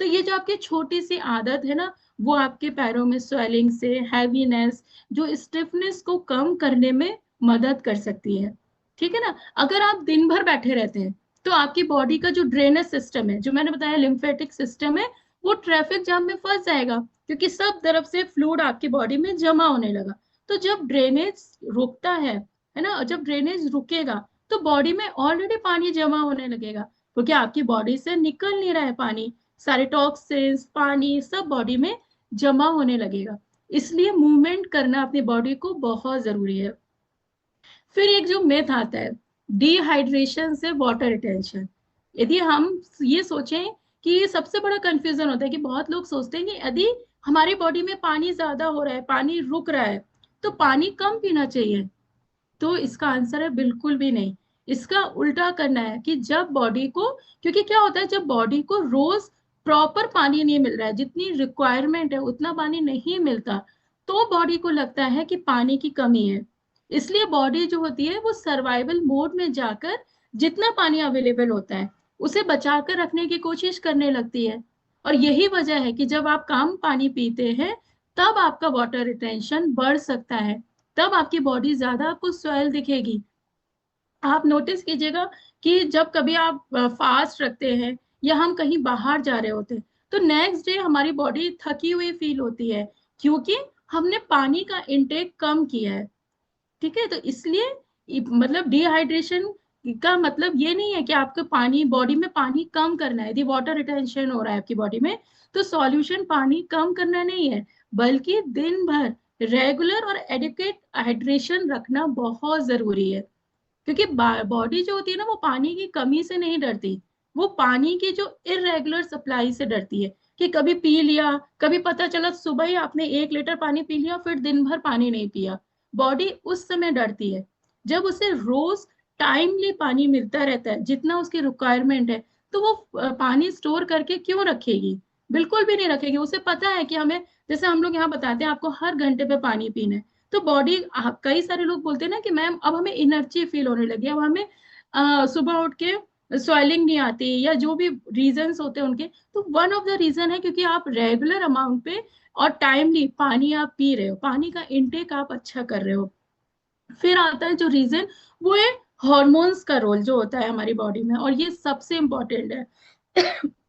तो ये जो आपकी छोटी सी आदत है ना, वो आपके पैरों में स्वेलिंग से, हैवीनेस, जो स्टिफनेस को कम करने में मदद कर सकती है। ठीक है ना? अगर आप दिन भर बैठे रहते हैं, तो आपकी बॉडी का जो ड्रेनेज सिस्टम है, जो मैंने बताया लिम्फेटिक सिस्टम है, वो ट्रैफिक जाम में फंस जाएगा, क्योंकि सब तरफ से फ्लूइड आपकी बॉडी में जमा होने लगा। तो जब ड्रेनेज रुकता है ना, जब ड्रेनेज रुकेगा, तो बॉडी में ऑलरेडी पानी जमा होने लगेगा, क्योंकि आपकी बॉडी से निकल नहीं रहा है पानी, सारे टॉक्सिन्स, पानी सब बॉडी में जमा होने लगेगा। इसलिए मूवमेंट करना अपनी बॉडी को बहुत जरूरी है। फिर एक जो मिथ आता है, डिहाइड्रेशन से वाटर रिटेंशन। यदि हम ये सोचें कि ये सबसे बड़ा कंफ्यूजन होता है कि बहुत लोग सोचते हैं कि यदि हमारी बॉडी में पानी ज्यादा हो रहा है, पानी रुक रहा है, तो पानी कम पीना चाहिए? तो इसका आंसर है बिल्कुल भी नहीं। इसका उल्टा करना है कि जब बॉडी को, क्योंकि क्या होता है जब बॉडी को रोज प्रॉपर पानी नहीं मिल रहा है, जितनी रिक्वायरमेंट है उतना पानी नहीं मिलता, तो बॉडी को लगता है कि पानी की कमी है। इसलिए बॉडी जो होती है वो सर्वाइवल मोड में जाकर जितना पानी अवेलेबल होता है उसे बचा कर रखने की कोशिश करने लगती है। और यही वजह है कि जब आप कम पानी पीते हैं तब आपका वाटर रिटेंशन बढ़ सकता है, तब आपकी बॉडी ज्यादा आपको स्वेल दिखेगी। आप नोटिस कीजिएगा कि जब कभी आप फास्ट रखते हैं या हम कहीं बाहर जा रहे होते हैं तो नेक्स्ट डे हमारी बॉडी थकी हुई फील होती है, क्योंकि हमने पानी का इंटेक कम किया है। ठीक है, तो इसलिए मतलब डिहाइड्रेशन का मतलब ये नहीं है कि आपको पानी बॉडी में पानी कम करना है। यदि वाटर रिटेंशन हो रहा है आपकी बॉडी में तो सॉल्यूशन पानी कम करना नहीं है, बल्कि दिन भर रेगुलर और एडिक्वेट हाइड्रेशन रखना बहुत जरूरी है। क्योंकि बॉडी जो होती है ना वो पानी की कमी से नहीं डरती, वो पानी की जो इरेगुलर सप्लाई से डरती है कि कभी पी लिया, कभी पता चला सुबह ही आपने 1 लीटर पानी पी लिया फिर दिन भर पानी नहीं पिया। बॉडी उस समय डरती है। जब उसे रोज टाइमली पानी मिलता रहता है जितना उसकी रिक्वायरमेंट है, तो वो पानी स्टोर करके क्यों रखेगी? बिल्कुल भी नहीं रखेगी। उसे पता है कि हमें, जैसे हम लोग यहाँ बताते हैं आपको हर घंटे पे पानी पीना है, तो बॉडी, कई सारे लोग बोलते हैं ना कि मैम अब हमें एनर्जी फील होने लगी है, अब हमें सुबह उठ के स्वेलिंग नहीं आती, या जो भी रीजंस होते हैं उनके, तो वन ऑफ द रीजन है क्योंकि आप रेगुलर अमाउंट पे और टाइमली पानी आप पी रहे हो, पानी का इंटेक आप अच्छा कर रहे हो। फिर आता है जो रीजन, वो है हॉर्मोन्स का रोल जो होता है हमारी बॉडी में, और ये सबसे इम्पोर्टेंट है।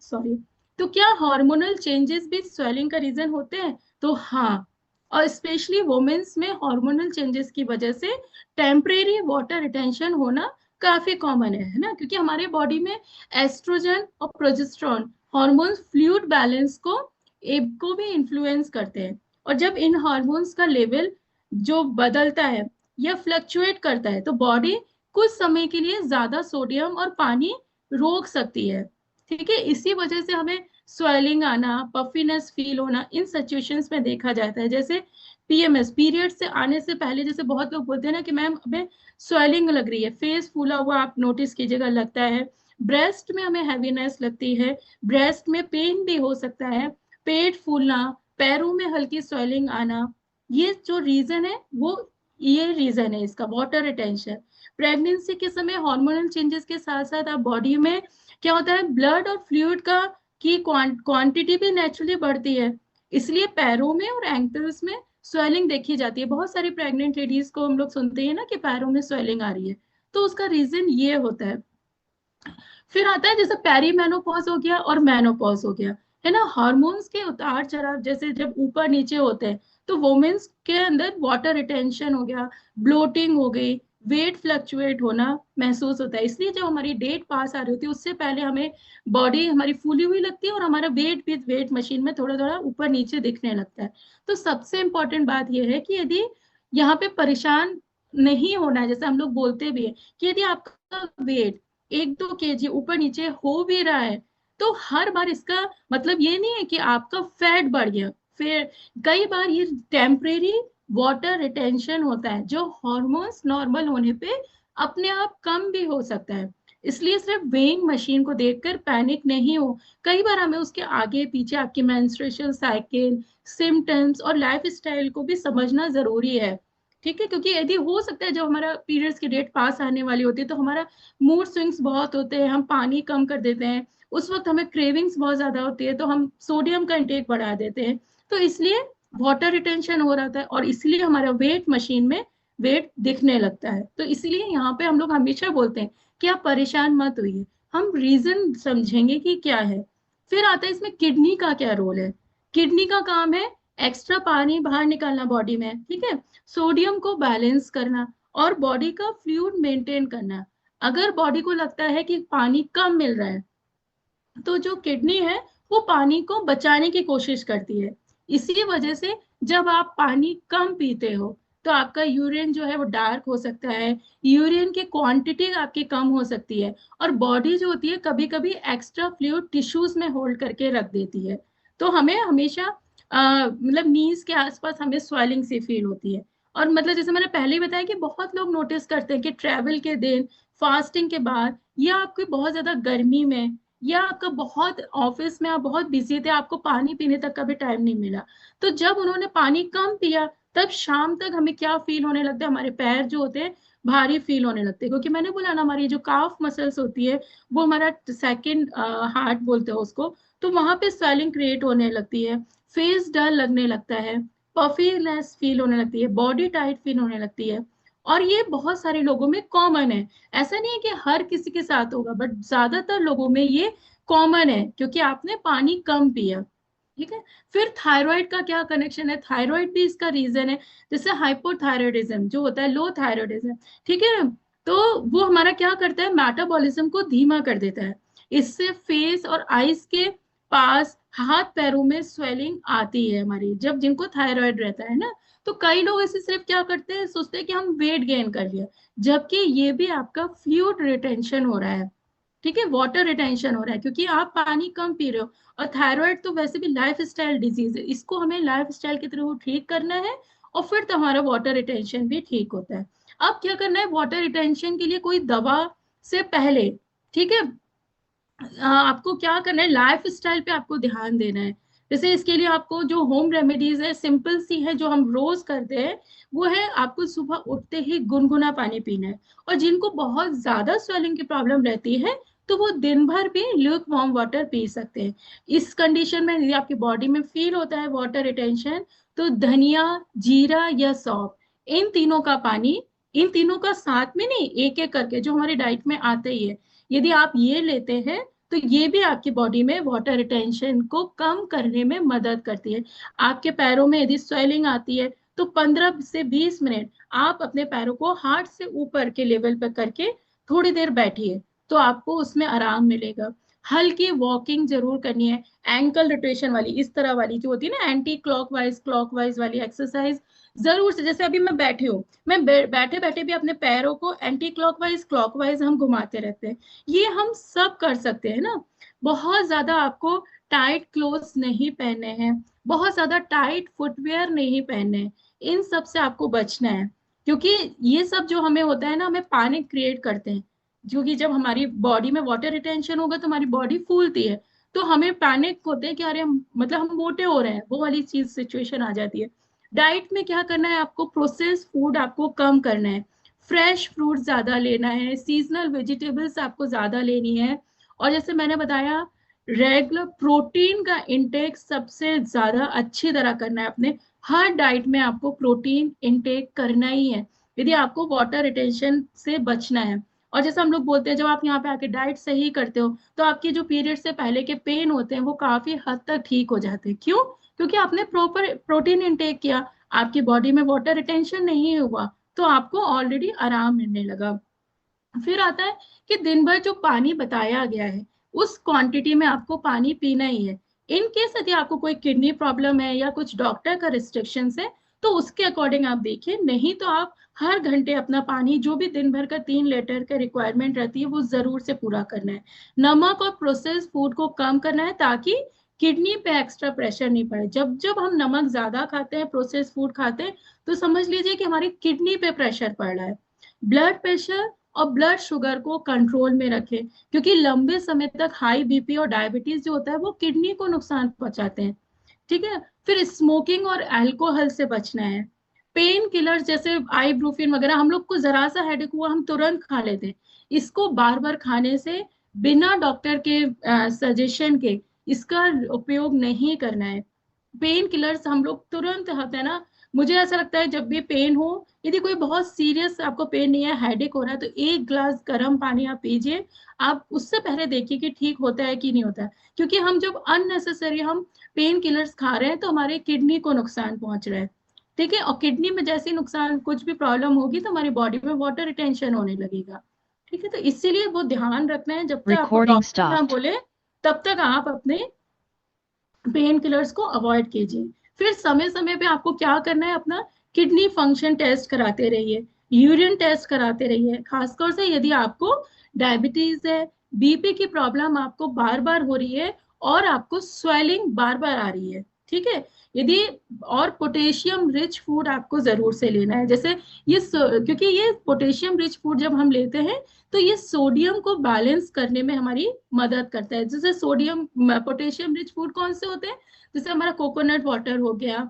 सॉरी। तो क्या हार्मोनल चेंजेस भी स्वेलिंग का रीजन होते हैं? तो हाँ, और स्पेशली वुमेन्स में हार्मोनल चेंजेस की वजह से टेम्परेरी वाटर रिटेंशन होना काफी कॉमन है ना, क्योंकि हमारे बॉडी में एस्ट्रोजन और प्रोजेस्टेरॉन हार्मोन्स फ्लूइड बैलेंस को भी इन्फ्लुएंस करते हैं। और जब इन हार्मोन्स का लेवल जो बदलता है या फ्लक्चुएट करता है तो बॉडी कुछ समय के लिए ज्यादा सोडियम और पानी रोक सकती है। ठीक है, इसी वजह से हमें स्वेलिंग आना, पफिनेस फील होना इन सिचुएशंस में देखा जाता है। जैसे पीएमएस, पीरियड से आने से पहले, जैसे बहुत लोग बोलते हैं ना कि मैम हमें स्वेलिंग लग रही है, फेस फूला हुआ आप नोटिस कीजिएगा लगता है, ब्रेस्ट में हमें हैवीनेस लगती है, ब्रेस्ट में पेन भी हो सकता है, पेट फूलना, पैरों में हल्की स्वेलिंग आना, ये जो रीजन है वो, ये रीजन है इसका वाटर रिटेंशन। प्रेगनेंसी के समय हार्मोनल चेंजेस के साथ साथ आप बॉडी में क्या होता है, ब्लड और फ्लूइड का की क्वांटिटी भी नेचुरली बढ़ती है, इसलिए पैरों में और एंकल्स में स्वेलिंग देखी जाती है। बहुत सारी प्रेग्नेंट लेडीज को हम लोग सुनते हैं ना कि पैरों में स्वेलिंग आ रही है, तो उसका रीजन ये होता है। फिर आता है जैसे पेरीमेनोपॉज हो गया और मेनोपॉज हो गया, है ना, हार्मोन्स के उतार चढ़ाव जैसे जब ऊपर नीचे होते हैं, तो वुमेन्स के अंदर वाटर रिटेंशन हो गया, ब्लोटिंग हो गई, वेट फ्लक्चुएट होना महसूस होता है। इसलिए जब हमारी डेट पास आ रही होती है उससे पहले हमें बॉडी हमारी फूली हुई लगती है और हमारा वेट भी वेट मशीन में थोड़ा थोड़ा ऊपर नीचे दिखने लगता है। तो सबसे इम्पोर्टेंट बात यह है कि यदि यहाँ पे परेशान नहीं होना है, जैसे हम लोग बोलते भी है कि यदि आपका वेट 1-2 kg ऊपर नीचे हो भी रहा है, तो हर बार इसका मतलब ये नहीं है कि आपका फैट बढ़ गया। फिर कई बार ये टेम्परेरी वाटर रिटेंशन होता है जो हॉर्मोन्स नॉर्मल होने पे अपने आप कम भी हो सकता है। इसलिए सिर्फ वेइंग मशीन को देखकर पैनिक नहीं हो, कई बार हमें उसके आगे पीछे आपकी मेंस्ट्रुएशन साइकिल, सिम्टम्स और लाइफ स्टाइल को भी समझना जरूरी है। ठीक है, क्योंकि यदि हो सकता है जब हमारा पीरियड्स की डेट पास आने वाली होती है तो हमारा मूड स्विंग्स बहुत होते हैं, हम पानी कम कर देते हैं, उस वक्त हमें क्रेविंग्स बहुत ज्यादा होती है तो हम सोडियम का इंटेक बढ़ा देते हैं, तो इसलिए वाटर रिटेंशन हो रहा है और इसलिए हमारा वेट मशीन में वेट दिखने लगता है। तो इसलिए यहाँ पे हम लोग हमेशा बोलते हैं कि आप परेशान मत होइए, हम रीजन समझेंगे कि क्या है। फिर आता है इसमें किडनी का क्या रोल है। किडनी का काम है एक्स्ट्रा पानी बाहर निकालना बॉडी में, ठीक है, सोडियम को बैलेंस करना और बॉडी का फ्लूइड मेंटेन करना। अगर बॉडी को लगता है कि पानी कम मिल रहा है तो जो किडनी है वो पानी को बचाने की कोशिश करती है। इसी वजह से जब आप पानी कम पीते हो तो आपका यूरिन जो है वो डार्क हो सकता है, यूरिन की क्वांटिटी आपकी कम हो सकती है, और बॉडी जो होती है कभी कभी एक्स्ट्रा फ्लूइड टिश्यूज में होल्ड करके रख देती है। तो हमें हमेशा मतलब नीज के आसपास हमें स्वेलिंग सी फील होती है। और मतलब जैसे मैंने पहले ही बताया कि बहुत लोग नोटिस करते हैं कि ट्रैवल के दिन, फास्टिंग के बाद, या आपकी बहुत ज्यादा गर्मी में, या आपका बहुत ऑफिस में आप बहुत बिजी थे, आपको पानी पीने तक का भी टाइम नहीं मिला, तो जब उन्होंने पानी कम पिया, तब शाम तक हमें क्या फील होने लगता है, हमारे पैर जो होते हैं भारी फील होने लगते हैं, क्योंकि मैंने बोला ना हमारी जो काफ मसल्स होती है, वो हमारा सेकंड हार्ट बोलते हैं उसको, तो वहां पे स्वेलिंग क्रिएट होने लगती है, फेस डल लगने लगता है, पफीनेस फील होने लगती है, बॉडी टाइट फील होने लगती है। और ये बहुत सारे लोगों में कॉमन है, ऐसा नहीं है कि हर किसी के साथ होगा, बट ज्यादातर लोगों में ये कॉमन है, क्योंकि आपने पानी कम पिया। ठीक है। फिर थायराइड का क्या कनेक्शन है, थायराइड भी इसका रीजन है, जैसे हाइपोथायराइडिज्म जो होता है, लो थायराइडिज्म। ठीक है। तो वो हमारा क्या करता है, मेटाबॉलिज्म को धीमा कर देता है, इससे फेस और आईज के पास, हाथ पैरों में स्वेलिंग आती है हमारी, जब जिनको थायराइड रहता है ना। तो कई लोग ऐसे सिर्फ क्या करते हैं, सोचते हैं कि हम वेट गेन कर लिया, जबकि ये भी आपका फ्लूइड रिटेंशन हो रहा है। ठीक है, वाटर रिटेंशन हो रहा है, क्योंकि आप पानी कम पी रहे हो। और थायराइड तो वैसे भी लाइफ स्टाइल डिजीज है, इसको हमें लाइफ स्टाइल के थ्रू ठीक करना है, और फिर तो हमारा वाटर रिटेंशन भी ठीक होता है। अब क्या करना है, वाटर रिटेंशन के लिए कोई दवा से पहले, ठीक है, आपको क्या करना है, लाइफ स्टाइल पे आपको ध्यान देना है। जैसे इसके लिए आपको जो होम रेमेडीज है, सिंपल सी है, जो हम रोज करते हैं, वो है आपको सुबह उठते ही गुनगुना पानी पीना है। और जिनको बहुत ज्यादा स्वेलिंग की प्रॉब्लम रहती है, तो वो दिन भर भी ल्यूक वार्म वाटर पी सकते हैं। इस कंडीशन में यदि आपकी बॉडी में फील होता है वाटर रिटेंशन, तो धनिया, जीरा या सौंफ, इन तीनों का पानी, इन तीनों का साथ में नहीं, एक एक करके, जो हमारी डाइट में आते ही है, यदि आप ये लेते हैं, तो ये भी आपकी बॉडी में वाटर रिटेंशन को कम करने में मदद करती है। आपके पैरों में यदि स्वेलिंग आती है, तो 15 से 20 मिनट आप अपने पैरों को हार्ट से ऊपर के लेवल पर करके थोड़ी देर बैठिए, तो आपको उसमें आराम मिलेगा। हल्की वॉकिंग जरूर करनी है, एंकल रोटेशन वाली, इस तरह वाली जो होती है ना, एंटी क्लॉकवाइज क्लॉकवाइज वाली एक्सरसाइज जरूर से, जैसे अभी मैं बैठी हूँ, मैं बैठे बैठे भी अपने पैरों को एंटी क्लॉकवाइज क्लॉकवाइज हम घुमाते रहते हैं। ये हम सब कर सकते हैं ना। बहुत ज्यादा आपको टाइट क्लोथ्स नहीं पहनने हैं, बहुत ज्यादा टाइट फुटवेयर नहीं पहनने हैं, इन सब से आपको बचना है। क्योंकि ये सब जो हमें होता है ना, हमें पैनिक क्रिएट करते हैं, क्योंकि जब हमारी बॉडी में वाटर रिटेंशन होगा तो हमारी बॉडी फूलती है, तो हमें पैनिक होते हैं कि अरे मतलब हम मोटे हो रहे हैं, वो वाली चीज सिचुएशन आ जाती है। डाइट में क्या करना है, आपको प्रोसेस फूड आपको कम करना है, फ्रेश फ्रूट ज्यादा लेना है, सीजनल वेजिटेबल्स आपको ज्यादा लेनी है। और जैसे मैंने बताया, रेगुलर प्रोटीन का इंटेक सबसे ज्यादा अच्छी तरह करना है अपने, हर डाइट में आपको प्रोटीन इंटेक करना ही है, यदि आपको वाटर रिटेंशन से बचना है। और जैसे हम लोग बोलते हैं, जब आप यहाँ पे आके डाइट सही करते हो, तो आपके जो पीरियड से पहले के पेन होते हैं वो काफी हद तक ठीक हो जाते हैं। क्यों? क्योंकि आपने प्रॉपर प्रोटीन इंटेक किया, आपकी बॉडी में वाटर रिटेंशन नहीं हुआ, तो आपको ऑलरेडी आराम मिलने लगा। फिर आता है कि दिन भर जो पानी बताया गया है, उस क्वांटिटी में आपको पानी पीना ही है। इन केस यदि आपको कोई किडनी प्रॉब्लम है या कुछ डॉक्टर का रिस्ट्रिक्शन है, तो उसके अकॉर्डिंग आप देखिए, नहीं तो आप हर घंटे अपना पानी, जो भी दिन भर का 3 लीटर का रिक्वायरमेंट रहती है, वो जरूर से पूरा करना है। नमक और प्रोसेस फूड को कम करना है, ताकि किडनी पे एक्स्ट्रा प्रेशर नहीं पड़े। जब जब हम नमक ज्यादा खाते हैं, प्रोसेस फूड खाते हैं, तो समझ लीजिए कि हमारी किडनी पे प्रेशर पड़ रहा है। ब्लड प्रेशर और ब्लड शुगर को कंट्रोल में रखें, क्योंकि लंबे समय तक हाई बीपी और डायबिटीज जो होता है, वो किडनी को नुकसान पहुंचाते हैं। ठीक है। फिर स्मोकिंग और अल्कोहल से बचना है। पेन किलर्स जैसे आइब्रूफिन वगैरह, हम लोग को जरा सा हेडेक हुआ हम तुरंत खा लेते हैं, इसको बार बार खाने से, बिना डॉक्टर के सजेशन के, इसका उपयोग नहीं करना है। पेन किलर्स हम लोग तुरंत होते हैं ना, मुझे ऐसा लगता है जब भी पेन हो, यदि कोई बहुत सीरियस आपको पेन नहीं है, हेडेक हो रहा है, तो 1 गिलास गर्म पानी आप पीजिए। आप उससे पहले देखिए कि ठीक होता है कि नहीं होता है, क्योंकि हम जब अननेसेसरी हम पेन किलर्स खा रहे हैं, तो हमारे किडनी को नुकसान पहुंच रहा है। ठीक है। और किडनी में जैसे ही नुकसान, कुछ भी प्रॉब्लम होगी, तो हमारी बॉडी में वाटर रिटेंशन होने लगेगा। ठीक है। तो इसीलिए वो ध्यान रखना है, जब तक आपको Recording डॉक्टर ना stopped. बोले, तब तक आप अपने पेन किलर्स को अवॉइड कीजिए। फिर समय समय पे आपको क्या करना है, अपना किडनी फंक्शन टेस्ट कराते रहिए, यूरिन टेस्ट कराते रहिए, खासकर से यदि आपको डायबिटीज है, बीपी की प्रॉब्लम आपको बार बार हो रही है, और आपको स्वेलिंग बार बार आ रही है। ठीक है। यदि और पोटेशियम रिच फूड आपको जरूर से लेना है, जैसे क्योंकि ये पोटेशियम रिच फूड जब हम लेते हैं तो ये सोडियम को बैलेंस करने में हमारी मदद करता है। जैसे सोडियम पोटेशियम रिच फूड कौन से होते हैं, जैसे हमारा कोकोनट वाटर हो गया,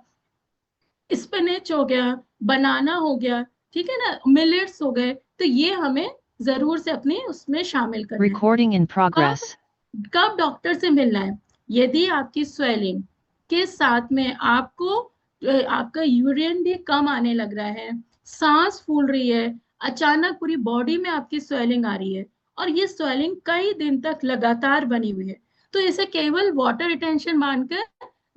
स्पिनच हो गया, बनाना हो गया, ठीक है ना, मिलेट्स हो गए, तो ये हमें जरूर से अपने उसमें शामिल करना है। Recording in कब progress. कब डॉक्टर से मिलना है, यदि आपकी स्वेलिंग के साथ में आपको आपका यूरिन भी कम आने लग रहा है, सांस फूल रही है, अचानक पूरी बॉडी में आपकी स्वेलिंग आ रही है, और ये स्वेलिंग कई दिन तक लगातार बनी हुई है, तो इसे केवल वाटर रिटेंशन मानकर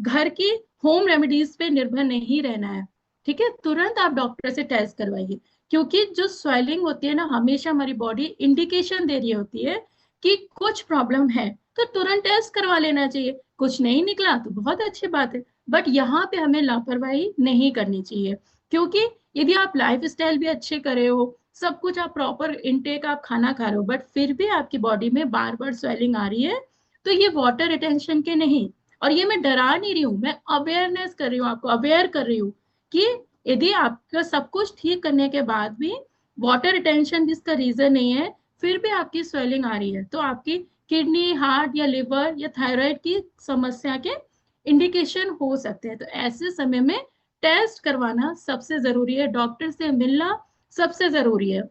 घर की होम रेमेडीज पे निर्भर नहीं रहना है। ठीक है, तुरंत आप डॉक्टर से टेस्ट करवाइए, क्योंकि जो स्वेलिंग होती है ना, हमेशा हमारी बॉडी इंडिकेशन दे रही होती है कि कुछ प्रॉब्लम है, तो तुरंत टेस्ट करवा लेना चाहिए। कुछ नहीं निकला तो बहुत अच्छी बात है, बट यहाँ पे हमें लापरवाही नहीं करनी चाहिए, क्योंकि यदि आप लाइफ स्टाइल भी अच्छे कर रहे हो, सब कुछ आप प्रॉपर इनटेक आप खाना खा रहे हो, बट फिर भी आपकी बॉडी में बार बार स्वेलिंग आ रही है, तो ये वाटर रिटेंशन के नहीं। और ये मैं डरा नहीं रही हूँ, मैं अवेयरनेस कर रही हूँ, आपको अवेयर कर रही हूँ कि यदि आपका सब कुछ ठीक करने के बाद भी वाटर रिटेंशन जिसका रीजन नहीं है, फिर भी आपकी स्वेलिंग आ रही है, तो आपकी किडनी, हार्ट या लिवर या थायराइड की समस्या के इंडिकेशन हो सकते हैं। तो ऐसे समय में टेस्ट करवाना सबसे जरूरी है, डॉक्टर से मिलना सबसे जरूरी है।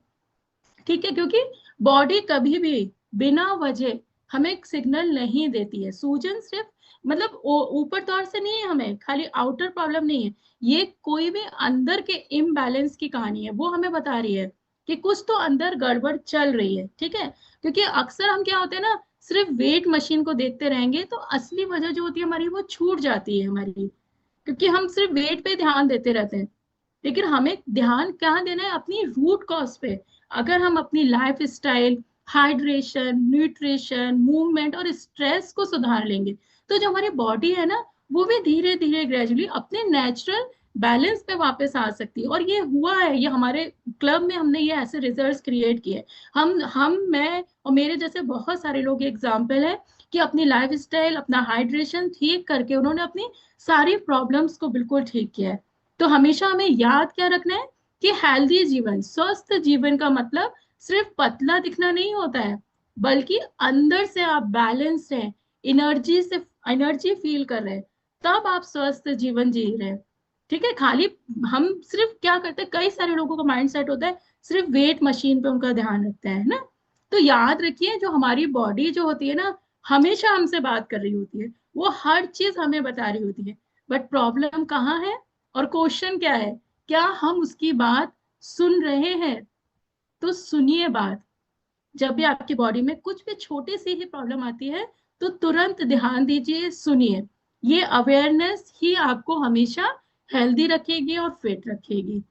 ठीक है, क्योंकि बॉडी कभी भी बिना वजह हमें एक सिग्नल नहीं देती है। सूजन सिर्फ मतलब ऊपर तौर से नहीं है, हमें खाली आउटर प्रॉब्लम नहीं है, ये कोई भी अंदर के इम्बैलेंस की कहानी है, वो हमें बता रही है कि कुछ तो अंदर गड़बड़ चल रही है। ठीक है, क्योंकि अक्सर हम क्या होते हैं ना, सिर्फ वेट मशीन को देखते रहेंगे तो असली वजह जो होती है हमारी वो छूट जाती है हमारी, क्योंकि हम सिर्फ वेट पे ध्यान देते रहते हैं। लेकिन हमें ध्यान कहाँ देना है, अपनी रूट कॉज पे। अगर हम अपनी life style, hydration, nutrition, movement और स्ट्रेस को सुधार लेंगे, तो जो हमारी बॉडी है ना, वो भी धीरे धीरे ग्रेजुअली अपने नेचुरल बैलेंस पे वापस आ सकती है। और ये हुआ है, ये हमारे क्लब में हमने ये ऐसे रिजल्ट्स क्रिएट किए। हम मैं और मेरे जैसे बहुत सारे लोग एग्जाम्पल है कि अपनी लाइफ स्टाइल, अपना हाइड्रेशन ठीक करके उन्होंने अपनी सारी प्रॉब्लम्स को बिल्कुल ठीक किया है। तो हमेशा हमें याद क्या रखना है कि हेल्दी जीवन, स्वस्थ जीवन का मतलब सिर्फ पतला दिखना नहीं होता है, बल्कि अंदर से आप बैलेंस्ड हैं, एनर्जी से एनर्जी फील कर रहे हैं, तब आप स्वस्थ जीवन जी रहे हैं। ठीक है, खाली हम सिर्फ क्या करते हैं, कई सारे लोगों का माइंड सेट होता है सिर्फ वेट मशीन पे उनका ध्यान रखता है ना। तो याद रखिए, जो हमारी बॉडी जो होती है ना, हमेशा हमसे बात कर रही होती है, वो हर चीज हमें बता रही होती है, बट प्रॉब्लम कहाँ है और क्वेश्चन क्या है, क्या हम उसकी बात सुन रहे हैं। तो सुनिए बात, जब भी आपकी बॉडी में कुछ भी छोटी सी ही प्रॉब्लम आती है, तो तुरंत ध्यान दीजिए, सुनिए। ये अवेयरनेस ही आपको हमेशा हेल्दी रखेगी और फिट रखेगी।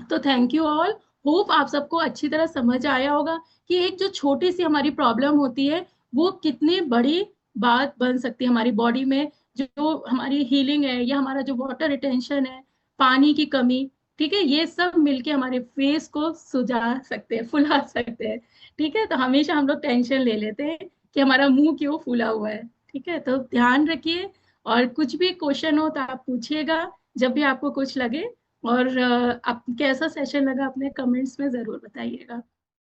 तो थैंक यू ऑल, होप आप सबको अच्छी तरह समझ आया होगा कि एक जो छोटी सी हमारी प्रॉब्लम होती है, वो कितनी बड़ी बात बन सकती है हमारी बॉडी में। जो हमारी हीलिंग है, या हमारा जो वाटर रिटेंशन है, पानी की कमी, ठीक है, ये सब मिलके हमारे फेस को सुझा सकते हैं, फुला सकते हैं। ठीक है, तो हमेशा हम लोग टेंशन ले लेते हैं कि हमारा मुंह क्यों फूला हुआ है। ठीक है, तो ध्यान रखिए, और कुछ भी क्वेश्चन हो तो आप पूछिएगा जब भी आपको कुछ लगे। और आप कैसा सेशन लगा अपने कमेंट्स में जरूर बताइएगा।